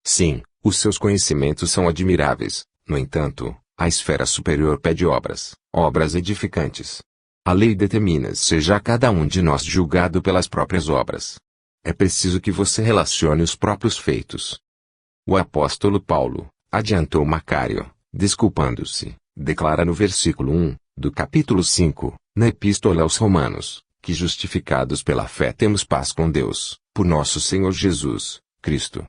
Sim, os seus conhecimentos são admiráveis, no entanto, a esfera superior pede obras edificantes. A lei determina seja cada um de nós julgado pelas próprias obras. É preciso que você relacione os próprios feitos. O apóstolo Paulo, adiantou Macário, desculpando-se, declara no versículo 1, do capítulo 5, na Epístola aos Romanos, que justificados pela fé temos paz com Deus, por nosso Senhor Jesus Cristo.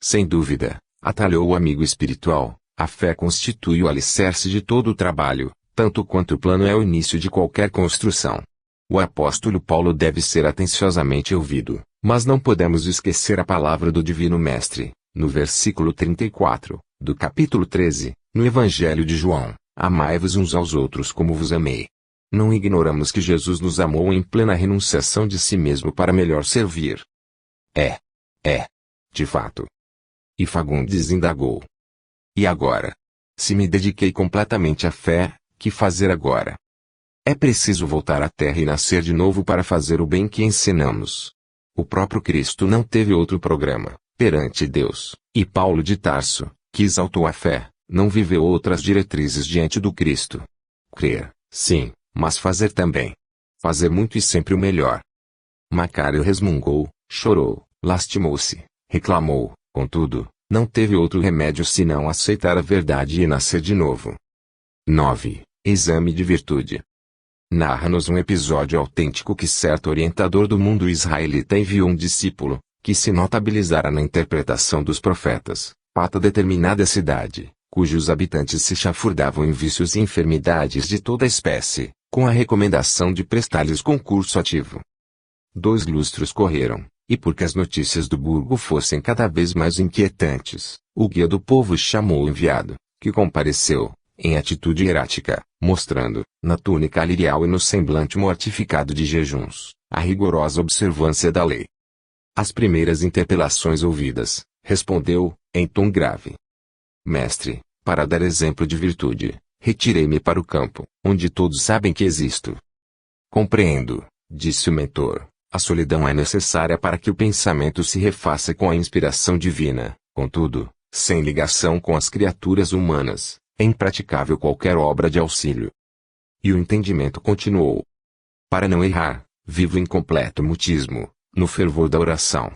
Sem dúvida, atalhou o amigo espiritual, a fé constitui o alicerce de todo o trabalho, tanto quanto o plano é o início de qualquer construção. O apóstolo Paulo deve ser atenciosamente ouvido, mas não podemos esquecer a palavra do Divino Mestre, no versículo 34, do capítulo 13, no Evangelho de João: amai-vos uns aos outros como vos amei. Não ignoramos que Jesus nos amou em plena renunciação de si mesmo para melhor servir. De fato. E Fagundes indagou. E agora? Se me dediquei completamente à fé, que fazer agora? É preciso voltar à terra e nascer de novo para fazer o bem que ensinamos. O próprio Cristo não teve outro programa, perante Deus, e Paulo de Tarso, que exaltou a fé, não viveu outras diretrizes diante do Cristo. Crer, sim, mas fazer também. Fazer muito e sempre o melhor. Macário resmungou, chorou, lastimou-se, reclamou, contudo, não teve outro remédio senão aceitar a verdade e nascer de novo. 9. Exame de virtude. Narra-nos um episódio autêntico que certo orientador do mundo israelita enviou um discípulo, que se notabilizara na interpretação dos profetas, para determinada cidade, cujos habitantes se chafurdavam em vícios e enfermidades de toda espécie, com a recomendação de prestar-lhes concurso ativo. 2 lustros correram, e porque as notícias do burgo fossem cada vez mais inquietantes, o guia do povo chamou o enviado, que compareceu, em atitude hierática, mostrando, na túnica lirial e no semblante mortificado de jejuns, a rigorosa observância da lei. As primeiras interpelações ouvidas, respondeu, em tom grave: Mestre, para dar exemplo de virtude, retirei-me para o campo, onde todos sabem que existo. Compreendo, disse o mentor, a solidão é necessária para que o pensamento se refaça com a inspiração divina, contudo, sem ligação com as criaturas humanas, é impraticável qualquer obra de auxílio. E o entendimento continuou. Para não errar, vivo em completo mutismo, no fervor da oração.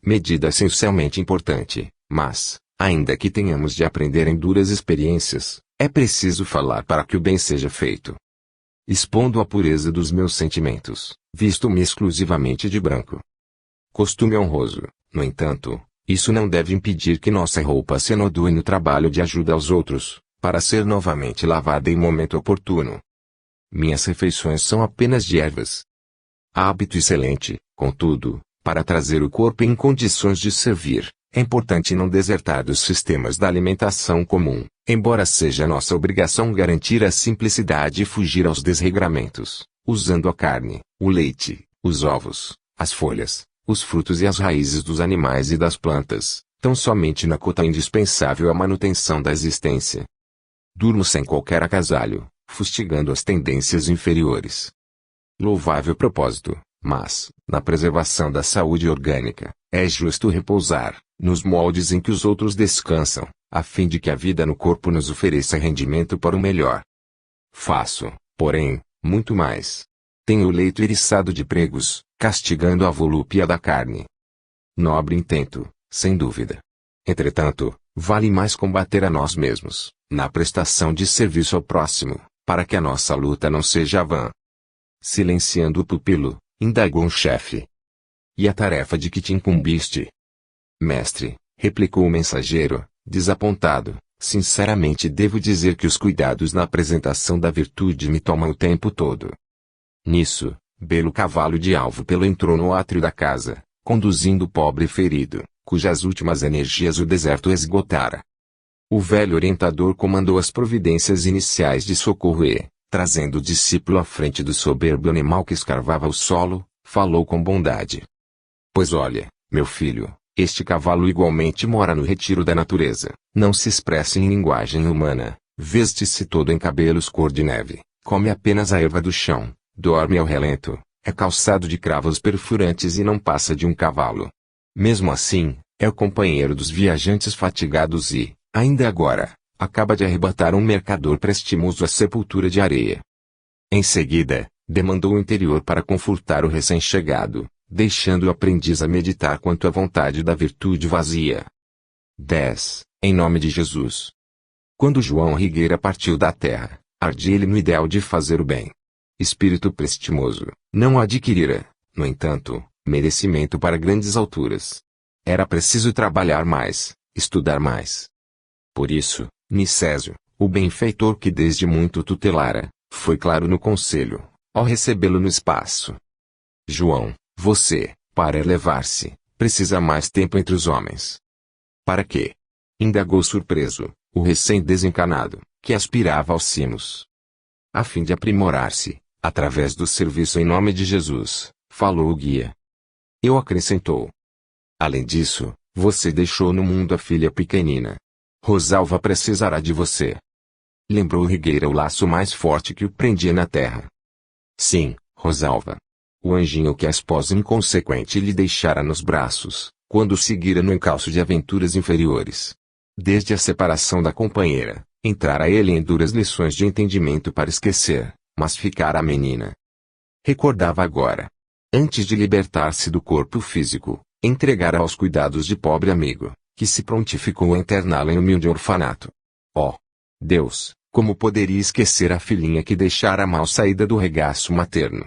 Medida essencialmente importante, mas, ainda que tenhamos de aprender em duras experiências, é preciso falar para que o bem seja feito. Expondo a pureza dos meus sentimentos, visto-me exclusivamente de branco. Costume honroso, no entanto, isso não deve impedir que nossa roupa se anodoe no trabalho de ajuda aos outros, para ser novamente lavada em momento oportuno. Minhas refeições são apenas de ervas. Hábito excelente, contudo, para trazer o corpo em condições de servir, é importante não desertar dos sistemas da alimentação comum, embora seja nossa obrigação garantir a simplicidade e fugir aos desregramentos, usando a carne, o leite, os ovos, as folhas, os frutos e as raízes dos animais e das plantas, tão somente na cota indispensável à manutenção da existência. Durmo sem qualquer agasalho, fustigando as tendências inferiores. Louvável propósito, mas, na preservação da saúde orgânica, é justo repousar, nos moldes em que os outros descansam, a fim de que a vida no corpo nos ofereça rendimento para o melhor. Faço, porém, muito mais. Tenho o leito eriçado de pregos, castigando a volúpia da carne. Nobre intento, sem dúvida. Entretanto, vale mais combater a nós mesmos, na prestação de serviço ao próximo, para que a nossa luta não seja vã. Silenciando o pupilo, indagou um chefe. E a tarefa de que te incumbiste? Mestre, replicou o mensageiro, desapontado, sinceramente devo dizer que os cuidados na apresentação da virtude me tomam o tempo todo. Nisso, belo cavalo de Alvo-Pelo entrou no átrio da casa, conduzindo o pobre ferido, cujas últimas energias o deserto esgotara. O velho orientador comandou as providências iniciais de socorro e, trazendo o discípulo à frente do soberbo animal que escarvava o solo, falou com bondade. Pois olha, meu filho, este cavalo igualmente mora no retiro da natureza, não se expressa em linguagem humana, veste-se todo em cabelos cor de neve, come apenas a erva do chão, dorme ao relento, é calçado de cravos perfurantes e não passa de um cavalo. Mesmo assim, é o companheiro dos viajantes fatigados e, ainda agora, acaba de arrebatar um mercador prestimoso à sepultura de areia. Em seguida, demandou o interior para confortar o recém-chegado, deixando o aprendiz a meditar quanto à vontade da virtude vazia. 10. Em nome de Jesus. Quando João Rigueira partiu da terra, ardia-lhe no ideal de fazer o bem. Espírito prestimoso, não adquirira, no entanto, merecimento para grandes alturas. Era preciso trabalhar mais, estudar mais. Por isso, Nicésio, o benfeitor que desde muito tutelara, foi claro no conselho, ao recebê-lo no espaço. João, você, para elevar-se, precisa mais tempo entre os homens. Para quê? Indagou surpreso, o recém-desencanado, que aspirava aos cimos. A fim de aprimorar-se, através do serviço em nome de Jesus, falou o guia. Eu acrescentou. Além disso, você deixou no mundo a filha pequenina. Rosalva precisará de você. Lembrou Rigueira o laço mais forte que o prendia na terra. Sim, Rosalva. O anjinho que a esposa inconsequente lhe deixara nos braços, quando seguira no encalço de aventuras inferiores. Desde a separação da companheira, entrara ele em duras lições de entendimento para esquecer, mas ficara a menina. Recordava agora. Antes de libertar-se do corpo físico, entregara aos cuidados de pobre amigo, que se prontificou a interná-la em humilde orfanato. Oh! Deus, como poderia esquecer a filhinha que deixara mal saída do regaço materno?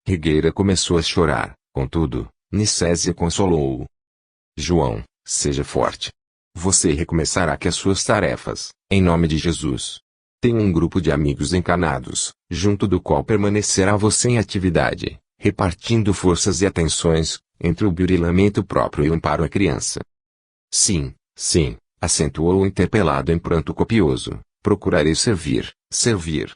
Rigueira começou a chorar, contudo, Nicésia consolou-o. João, seja forte. Você recomeçará que as suas tarefas, em nome de Jesus. Tem um grupo de amigos encanados, junto do qual permanecerá você em atividade, repartindo forças e atenções, entre o burilamento próprio e o amparo à criança. Sim, sim, acentuou o interpelado em pranto copioso, procurarei servir, servir.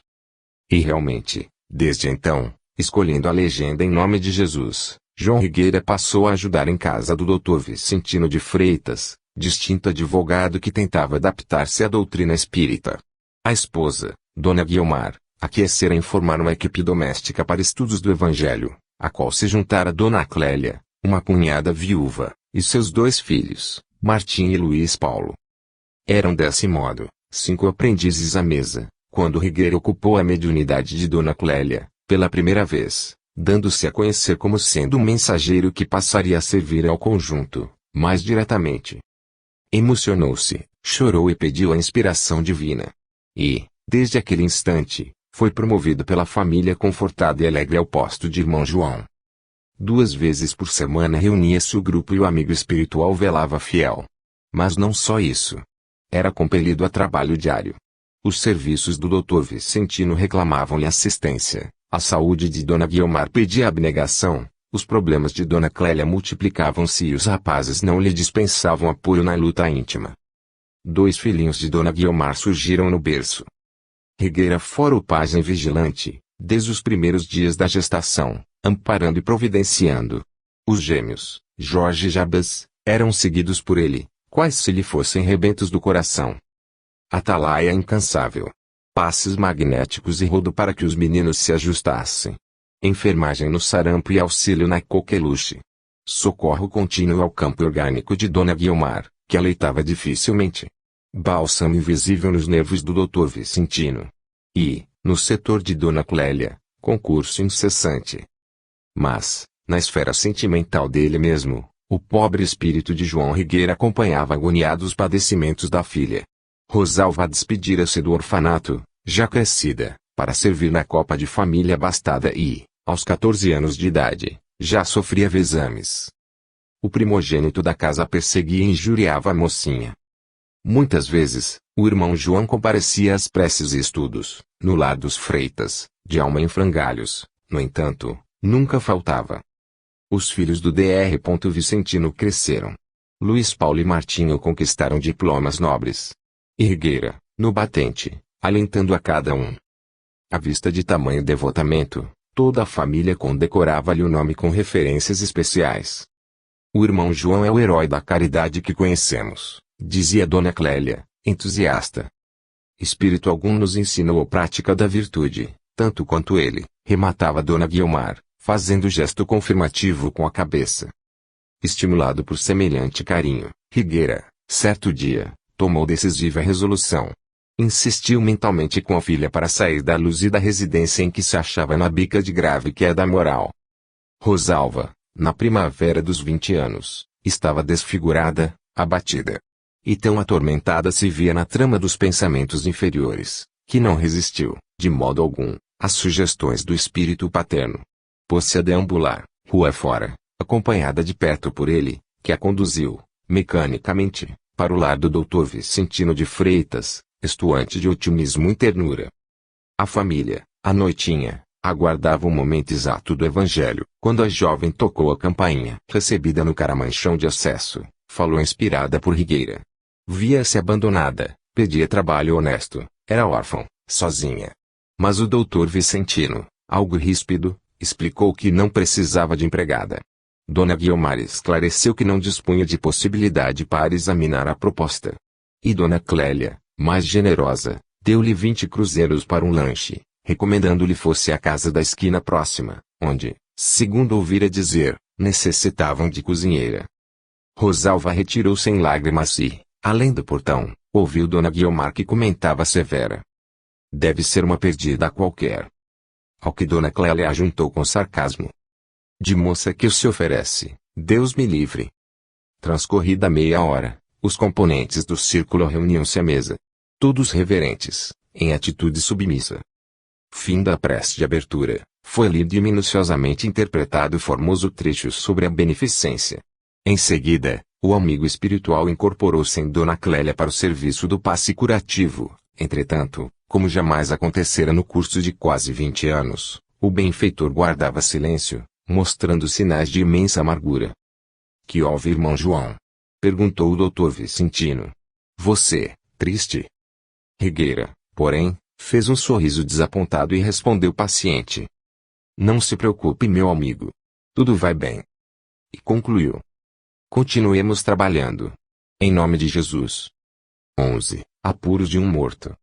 E realmente, desde então, escolhendo a legenda em nome de Jesus, João Rigueira passou a ajudar em casa do Dr. Vicentino de Freitas, distinto advogado que tentava adaptar-se à doutrina espírita. A esposa, Dona Guiomar, aquecera em formar uma equipe doméstica para estudos do Evangelho, a qual se juntara Dona Clélia, uma cunhada viúva, e seus 2 filhos, Martim e Luiz Paulo. Eram desse modo, 5 aprendizes à mesa, quando Rigueira ocupou a mediunidade de Dona Clélia, pela primeira vez, dando-se a conhecer como sendo um mensageiro que passaria a servir ao conjunto, mais diretamente. Emocionou-se, chorou e pediu a inspiração divina. E, desde aquele instante, foi promovido pela família confortada e alegre ao posto de irmão João. 2 vezes por semana reunia-se o grupo e o amigo espiritual velava fiel. Mas não só isso. Era compelido a trabalho diário. Os serviços do Dr. Vicentino reclamavam-lhe assistência, a saúde de Dona Guiomar pedia abnegação, os problemas de Dona Clélia multiplicavam-se e os rapazes não lhe dispensavam apoio na luta íntima. 2 filhinhos de Dona Guiomar surgiram no berço. Rigueira fora o pajem vigilante, desde os primeiros dias da gestação, amparando e providenciando. Os gêmeos, Jorge e Jabas, eram seguidos por ele, quais se lhe fossem rebentos do coração. Atalaia incansável. Passes magnéticos e rodo para que os meninos se ajustassem. Enfermagem no sarampo e auxílio na coqueluche. Socorro contínuo ao campo orgânico de Dona Guiomar, que aleitava dificilmente. Bálsamo invisível nos nervos do Dr. Vicentino. E, no setor de Dona Clélia, concurso incessante. Mas, na esfera sentimental dele mesmo, o pobre espírito de João Rigueira acompanhava agoniado os padecimentos da filha. Rosalva despedira-se do orfanato, já crescida, para servir na copa de família abastada e, aos 14 anos de idade, já sofria vezames. O primogênito da casa perseguia e injuriava a mocinha. Muitas vezes, o irmão João comparecia às preces e estudos, no lar dos Freitas, de alma em frangalhos, no entanto, nunca faltava. Os filhos do Dr. Vicentino cresceram. Luiz Paulo e Martinho conquistaram diplomas nobres. E Rigueira, no batente, alentando a cada um. À vista de tamanho devotamento, Toda a família condecorava-lhe o nome com referências especiais. O irmão João é o herói da caridade que conhecemos, dizia Dona Clélia, entusiasta. Espírito algum nos ensinou a prática da virtude, tanto quanto ele, rematava Dona Guiomar, fazendo gesto confirmativo com a cabeça. Estimulado por semelhante carinho, Rigueira, certo dia, tomou decisiva resolução. Insistiu mentalmente com a filha para sair da luzida residência em que se achava na bica de grave queda moral. Rosalva, na primavera dos 20 anos, estava desfigurada, abatida. E tão atormentada se via na trama dos pensamentos inferiores, que não resistiu, de modo algum, às sugestões do espírito paterno. Pôs-se a deambular, rua fora, acompanhada de perto por ele, que a conduziu, mecanicamente, para o lar do Dr. Vicentino de Freitas, estuante de otimismo e ternura. A família, à noitinha, aguardava o momento exato do evangelho, quando a jovem tocou a campainha. Recebida no caramanchão de acesso, falou inspirada por Rigueira. Via-se abandonada, pedia trabalho honesto, era órfã, sozinha. Mas o Dr. Vicentino, algo ríspido, explicou que não precisava de empregada. Dona Guiomar esclareceu que não dispunha de possibilidade para examinar a proposta. E Dona Clélia, mais generosa, deu-lhe 20 cruzeiros para um lanche, recomendando-lhe fosse à casa da esquina próxima, onde, segundo ouvira dizer, necessitavam de cozinheira. Rosalva retirou-se em lágrimas e, além do portão, ouviu Dona Guiomar que comentava severa. Deve ser uma perdida qualquer. Ao que Dona Clélia ajuntou com sarcasmo. De moça que se oferece, Deus me livre. Transcorrida meia hora, os componentes do círculo reuniam-se à mesa. Todos reverentes, em atitude submissa. Fim da prece de abertura, foi lido e minuciosamente interpretado o formoso trecho sobre a beneficência. Em seguida, o amigo espiritual incorporou-se em Dona Clélia para o serviço do passe curativo. Entretanto, como jamais acontecera no curso de quase 20 anos, o benfeitor guardava silêncio, mostrando sinais de imensa amargura. Que houve, irmão João? Perguntou o Dr. Vicentino. Você, triste? Rigueira, porém, fez um sorriso desapontado e respondeu paciente. Não se preocupe, meu amigo. Tudo vai bem. E concluiu. Continuemos trabalhando. Em nome de Jesus. 11. Apuros de um morto.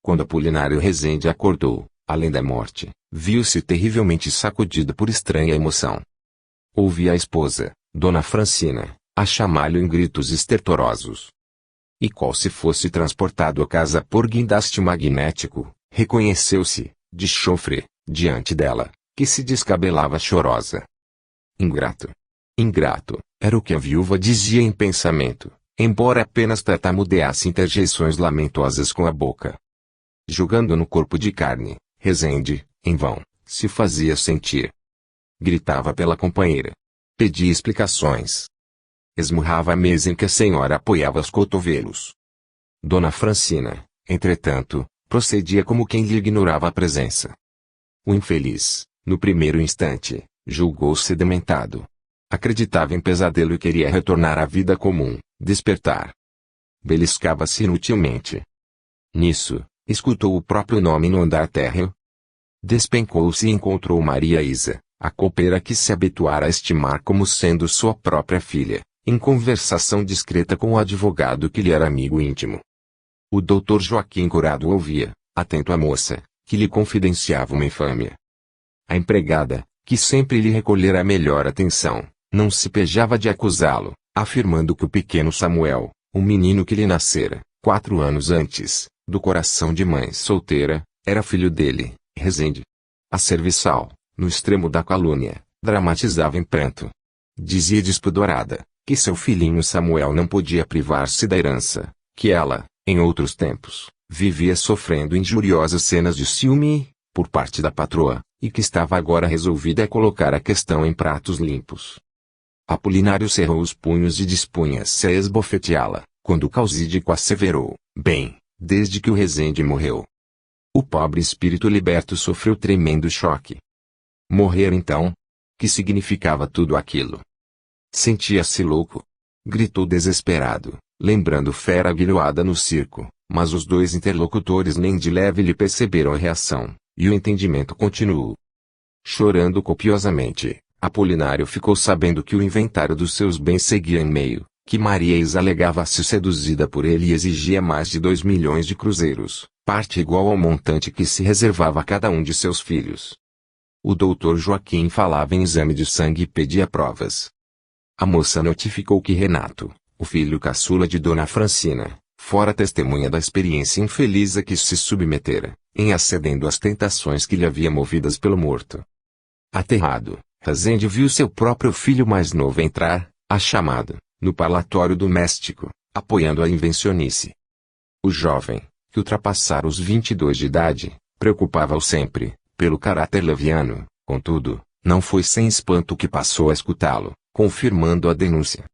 Quando Apolinário Rezende acordou, além da morte, viu-se terrivelmente sacudido por estranha emoção. Ouvia a esposa, Dona Francina, a chamá-lo em gritos estertorosos. E qual se fosse transportado à casa por guindaste magnético, reconheceu-se, de chofre, diante dela, que se descabelava chorosa. Ingrato. Ingrato, era o que a viúva dizia em pensamento, embora apenas tartamudeasse interjeições lamentosas com a boca. Jogando no corpo de carne, Rezende, em vão, se fazia sentir. Gritava pela companheira. Pedia explicações. Esmurrava a mesa em que a senhora apoiava os cotovelos. Dona Francina, entretanto, procedia como quem lhe ignorava a presença. O infeliz, no primeiro instante, julgou-se dementado. Acreditava em pesadelo e queria retornar à vida comum, despertar. Beliscava-se inutilmente. Nisso, escutou o próprio nome no andar térreo. Despencou-se e encontrou Maria Isa, a copeira que se habituara a estimar como sendo sua própria filha, em conversação discreta com o advogado que lhe era amigo íntimo. O doutor Joaquim Curado ouvia, atento à moça, que lhe confidenciava uma infâmia. A empregada, que sempre lhe recolhera a melhor atenção, não se pejava de acusá-lo, afirmando que o pequeno Samuel, o menino que lhe nascera, 4 anos antes, do coração de mãe solteira, era filho dele, Rezende. A serviçal, no extremo da calúnia, dramatizava em pranto. Dizia despudorada, que seu filhinho Samuel não podia privar-se da herança, que ela, em outros tempos, vivia sofrendo injuriosas cenas de ciúme, por parte da patroa, e que estava agora resolvida a colocar a questão em pratos limpos. Apolinário cerrou os punhos e dispunha-se a esbofeteá-la, quando o causídico asseverou, bem, desde que o Rezende morreu. O pobre espírito liberto sofreu tremendo choque. Morrer então? Que significava tudo aquilo? Sentia-se louco. Gritou desesperado, lembrando fera aguilhoada no circo, mas os dois interlocutores nem de leve lhe perceberam a reação, e o entendimento continuou. Chorando copiosamente, Apolinário ficou sabendo que o inventário dos seus bens seguia em meio, que Maria Isa alegava-se seduzida por ele e exigia mais de 2 milhões de cruzeiros, parte igual ao montante que se reservava a cada um de seus filhos. O doutor Joaquim falava em exame de sangue e pedia provas. A moça notificou que Renato, o filho caçula de Dona Francina, fora testemunha da experiência infeliz a que se submetera, em acedendo às tentações que lhe havia movidas pelo morto. Aterrado, Rezende viu seu próprio filho mais novo entrar, a chamado, no parlatório doméstico, apoiando a invencionice. O jovem, que ultrapassara os 22 de idade, preocupava-o sempre, pelo caráter leviano, contudo, não foi sem espanto que passou a escutá-lo, confirmando a denúncia.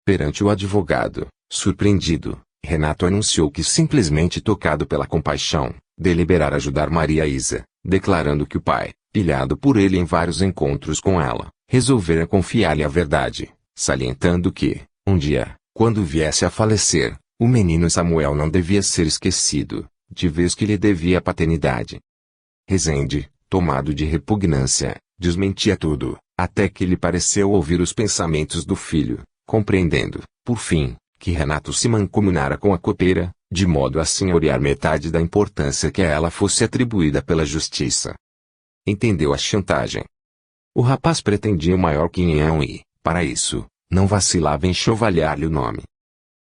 Perante o advogado, surpreendido, Renato anunciou que simplesmente tocado pela compaixão, deliberara ajudar Maria Isa, declarando que o pai, pilhado por ele em vários encontros com ela, resolvera confiar-lhe a verdade, salientando que, um dia, quando viesse a falecer, o menino Samuel não devia ser esquecido, de vez que lhe devia a paternidade. Rezende, tomado de repugnância, desmentia tudo, até que lhe pareceu ouvir os pensamentos do filho, compreendendo, por fim, que Renato se mancomunara com a copeira, de modo a senhorear metade da importância que a ela fosse atribuída pela justiça. Entendeu a chantagem. O rapaz pretendia o maior quinhão e, para isso, não vacilava em chovalhar-lhe o nome.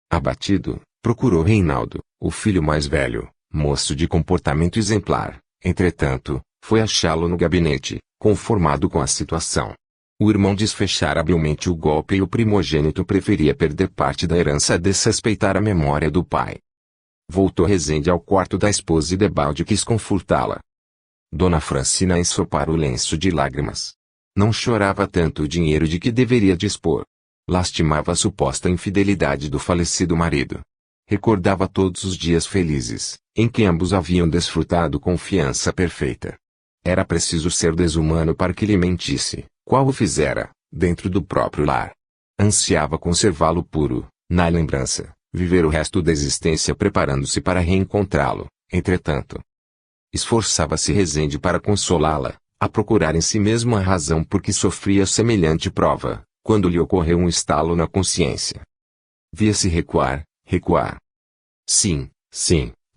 Abatido, procurou Reinaldo, o filho mais velho, moço de comportamento exemplar. Entretanto, foi achá-lo no gabinete, conformado com a situação. O irmão desfechara habilmente o golpe e o primogênito preferia perder parte da herança a desrespeitar a memória do pai. Voltou Rezende ao quarto da esposa e debalde quis confortá-la. Dona Francina ensopara o lenço de lágrimas. Não chorava tanto o dinheiro de que deveria dispor. Lastimava a suposta infidelidade do falecido marido. Recordava todos os dias felizes, em que ambos haviam desfrutado confiança perfeita. Era preciso ser desumano para que lhe mentisse, qual o fizera, dentro do próprio lar. Ansiava conservá-lo puro, na lembrança, viver o resto da existência preparando-se para reencontrá-lo, entretanto. Esforçava-se Rezende para consolá-la, a procurar em si mesmo a razão por que sofria semelhante prova, quando lhe ocorreu um estalo na consciência. Via-se recuar. Sim,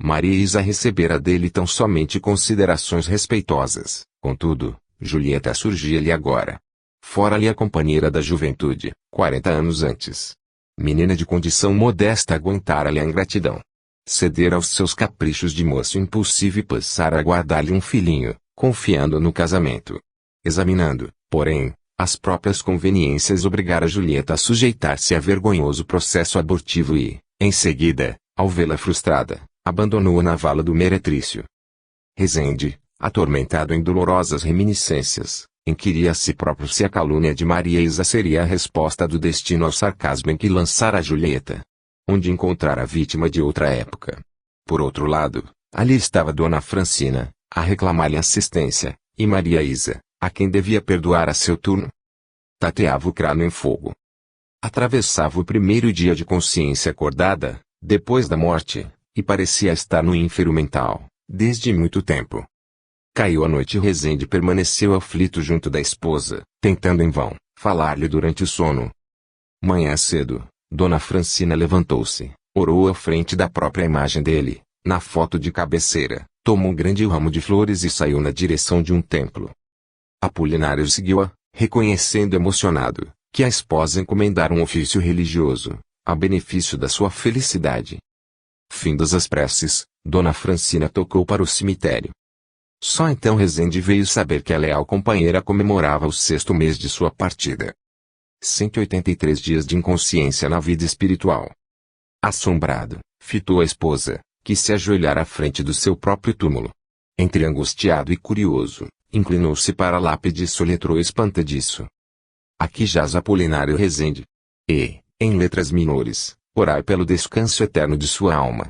Maria Isa recebera dele tão somente considerações respeitosas, contudo, Julieta surgia-lhe agora. Fora-lhe a companheira da juventude, 40 anos antes. Menina de condição modesta aguentara-lhe a ingratidão. Ceder aos seus caprichos de moço impulsivo e passara a guardar-lhe um filhinho, confiando no casamento. Examinando, porém, as próprias conveniências obrigara Julieta a sujeitar-se a vergonhoso processo abortivo e, em seguida, ao vê-la frustrada, abandonou-a na vala do meretrício. Rezende, atormentado em dolorosas reminiscências, inquiria a si próprio se a calúnia de Maria Isa seria a resposta do destino ao sarcasmo em que lançara a Julieta. Onde encontrar a vítima de outra época. Por outro lado, ali estava Dona Francina, a reclamar-lhe assistência, e Maria Isa, a quem devia perdoar a seu turno. Tateava o crânio em fogo. Atravessava o primeiro dia de consciência acordada, depois da morte, e parecia estar no ínfero mental, desde muito tempo. Caiu a noite e Rezende permaneceu aflito junto da esposa, tentando em vão, falar-lhe durante o sono. Manhã cedo, Dona Francina levantou-se, orou à frente da própria imagem dele, na foto de cabeceira, tomou um grande ramo de flores e saiu na direção de um templo. Apolinário seguiu-a, reconhecendo emocionado, que a esposa encomendara um ofício religioso, a benefício da sua felicidade. Findas as preces, Dona Francina tocou para o cemitério. Só então Rezende veio saber que a leal companheira comemorava o 6º mês de sua partida. 183 dias de inconsciência na vida espiritual. Assombrado, fitou a esposa, que se ajoelhara à frente do seu próprio túmulo. Entre angustiado e curioso, inclinou-se para a lápide e soletrou espantadiço. Aqui jaz Apolinário Rezende. E, em letras menores, orai pelo descanso eterno de sua alma.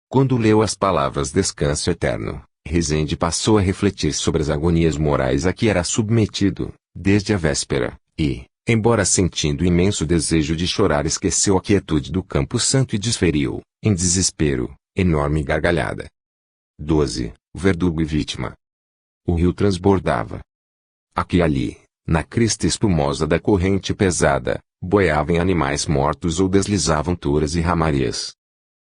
Quando leu as palavras descanso eterno, Rezende passou a refletir sobre as agonias morais a que era submetido, desde a véspera, e, embora sentindo imenso desejo de chorar, esqueceu a quietude do Campo Santo e desferiu, em desespero, enorme gargalhada. 12. Verdugo e vítima. O rio transbordava. Aqui e ali, na crista espumosa da corrente pesada, boiavam animais mortos ou deslizavam touras e ramarias.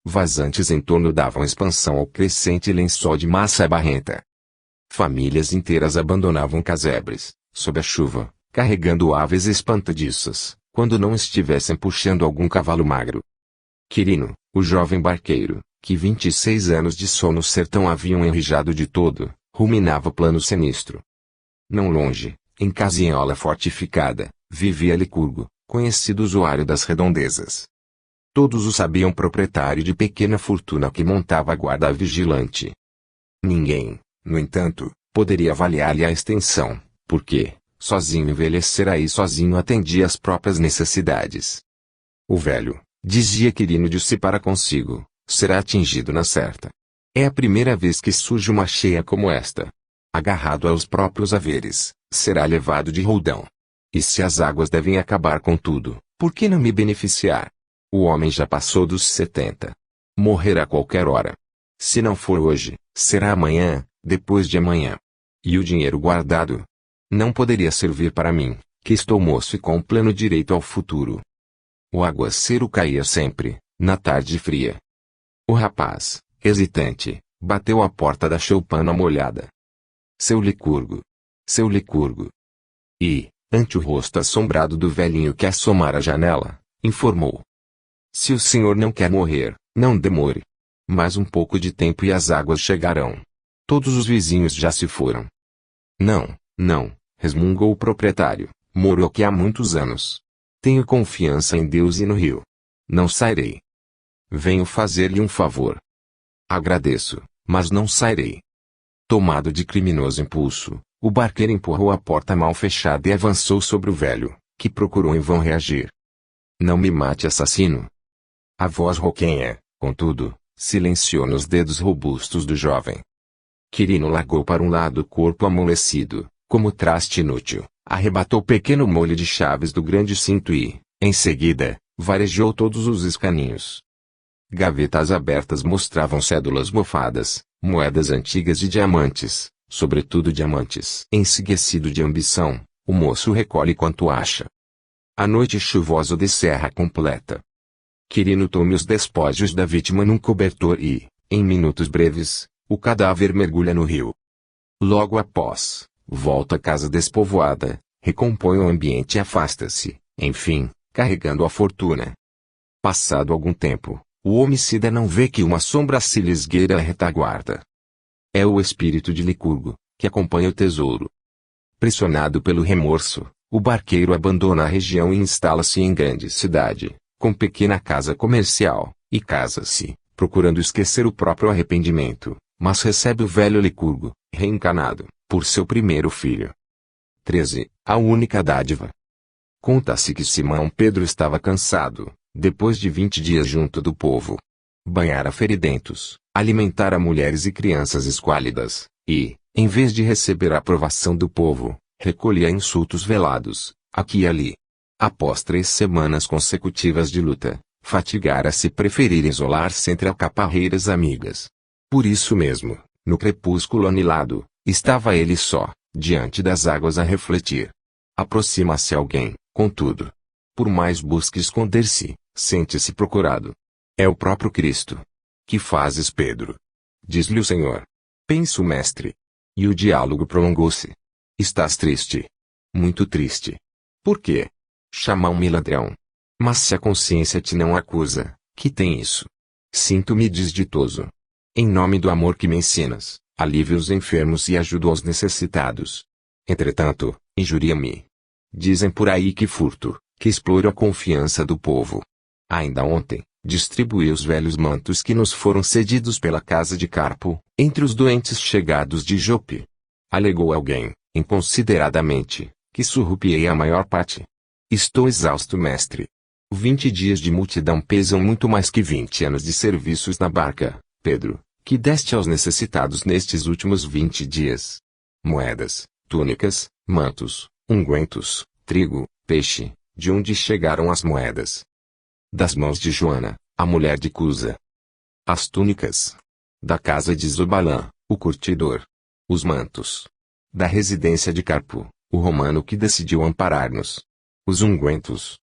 Vazantes em torno davam expansão ao crescente lençol de massa barrenta. Famílias inteiras abandonavam casebres, sob a chuva, carregando aves espantadiças, quando não estivessem puxando algum cavalo magro. Quirino, o jovem barqueiro, que 26 anos de sol no sertão haviam enrijado de todo, ruminava plano sinistro. Não longe, em casinhola fortificada, vivia Licurgo, conhecido usuário das redondezas. Todos o sabiam proprietário de pequena fortuna que montava a guarda vigilante. Ninguém, no entanto, poderia avaliar-lhe a extensão, porque, sozinho envelhecera e sozinho atendia às próprias necessidades. O velho, dizia Quirino de si para consigo, será atingido na certa. É a primeira vez que surge uma cheia como esta. Agarrado aos próprios haveres, será levado de roldão. E se as águas devem acabar com tudo, por que não me beneficiar? O homem já passou dos 70. Morrerá a qualquer hora. Se não for hoje, será amanhã, depois de amanhã. E o dinheiro guardado? Não poderia servir para mim, que estou moço e com pleno direito ao futuro. O aguaceiro caía sempre, na tarde fria. O rapaz, hesitante, bateu à porta da choupana molhada. Seu Licurgo. Seu Licurgo. E, ante o rosto assombrado do velhinho que assomara a janela, informou. Se o senhor não quer morrer, não demore. Mais um pouco de tempo e as águas chegarão. Todos os vizinhos já se foram. Não, não, resmungou o proprietário, moro aqui há muitos anos. Tenho confiança em Deus e no rio. Não sairei. Venho fazer-lhe um favor. Agradeço, mas não sairei. Tomado de criminoso impulso, o barqueiro empurrou a porta mal fechada e avançou sobre o velho, que procurou em vão reagir. Não me mate, assassino. A voz rouquenha, contudo, silenciou nos dedos robustos do jovem. Quirino largou para um lado o corpo amolecido, como traste inútil, arrebatou o pequeno molho de chaves do grande cinto e, em seguida, varejou todos os escaninhos. Gavetas abertas mostravam cédulas mofadas, moedas antigas e diamantes, sobretudo diamantes. Enseguecido de ambição, o moço recolhe quanto acha. A noite chuvosa de serra completa. Quirino tome os despojos da vítima num cobertor e, em minutos breves, o cadáver mergulha no rio. Logo após, volta à casa despovoada, recompõe o ambiente e afasta-se, enfim, carregando a fortuna. Passado algum tempo, o homicida não vê que uma sombra se lhe esgueira à retaguarda. É o espírito de Licurgo, que acompanha o tesouro. Pressionado pelo remorso, o barqueiro abandona a região e instala-se em grande cidade, com pequena casa comercial, e casa-se, procurando esquecer o próprio arrependimento, mas recebe o velho Licurgo, reencarnado, por seu primeiro filho. 13. A única dádiva. Conta-se que Simão Pedro estava cansado, depois de 20 dias junto do povo. Banhara feridentos, alimentara mulheres e crianças esquálidas, e, em vez de receber a aprovação do povo, recolhia insultos velados, aqui e ali. Após 3 semanas consecutivas de luta, fatigara-se preferir isolar-se entre alcaparreiras amigas. Por isso mesmo, no crepúsculo anilado, estava ele só, diante das águas a refletir. Aproxima-se alguém, contudo. Por mais busque esconder-se, sente-se procurado. É o próprio Cristo. Que fazes, Pedro? Diz-lhe o Senhor. Pensa o mestre. E o diálogo prolongou-se. Estás triste? Muito triste. Por quê? Chamam-me ladrão. Mas se a consciência te não acusa, que tem isso? Sinto-me desditoso. Em nome do amor que me ensinas, alivio os enfermos e ajudo aos necessitados. Entretanto, injuria-me. Dizem por aí que furto, que exploro a confiança do povo. Ainda ontem, distribuí os velhos mantos que nos foram cedidos pela casa de Carpo, entre os doentes chegados de Jope. Alegou alguém, inconsideradamente, que surrupiei a maior parte. Estou exausto, mestre. 20 dias de multidão pesam muito mais que 20 anos de serviços na barca, Pedro, que deste aos necessitados nestes últimos 20 dias. Moedas, túnicas, mantos, ungüentos, trigo, peixe, de onde chegaram as moedas? Das mãos de Joana, a mulher de Cusa. As túnicas. Da casa de Zobalã, o curtidor. Os mantos. Da residência de Carpo, O romano que decidiu amparar-nos. Os ungüentos.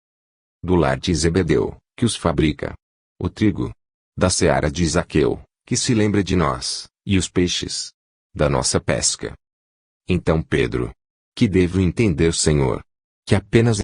Do lar de Zebedeu, que os fabrica. O trigo. Da seara de Zaqueu, que se lembra de nós, e os peixes. Da nossa pesca. Então Pedro. Que devo entender, Senhor? Que apenas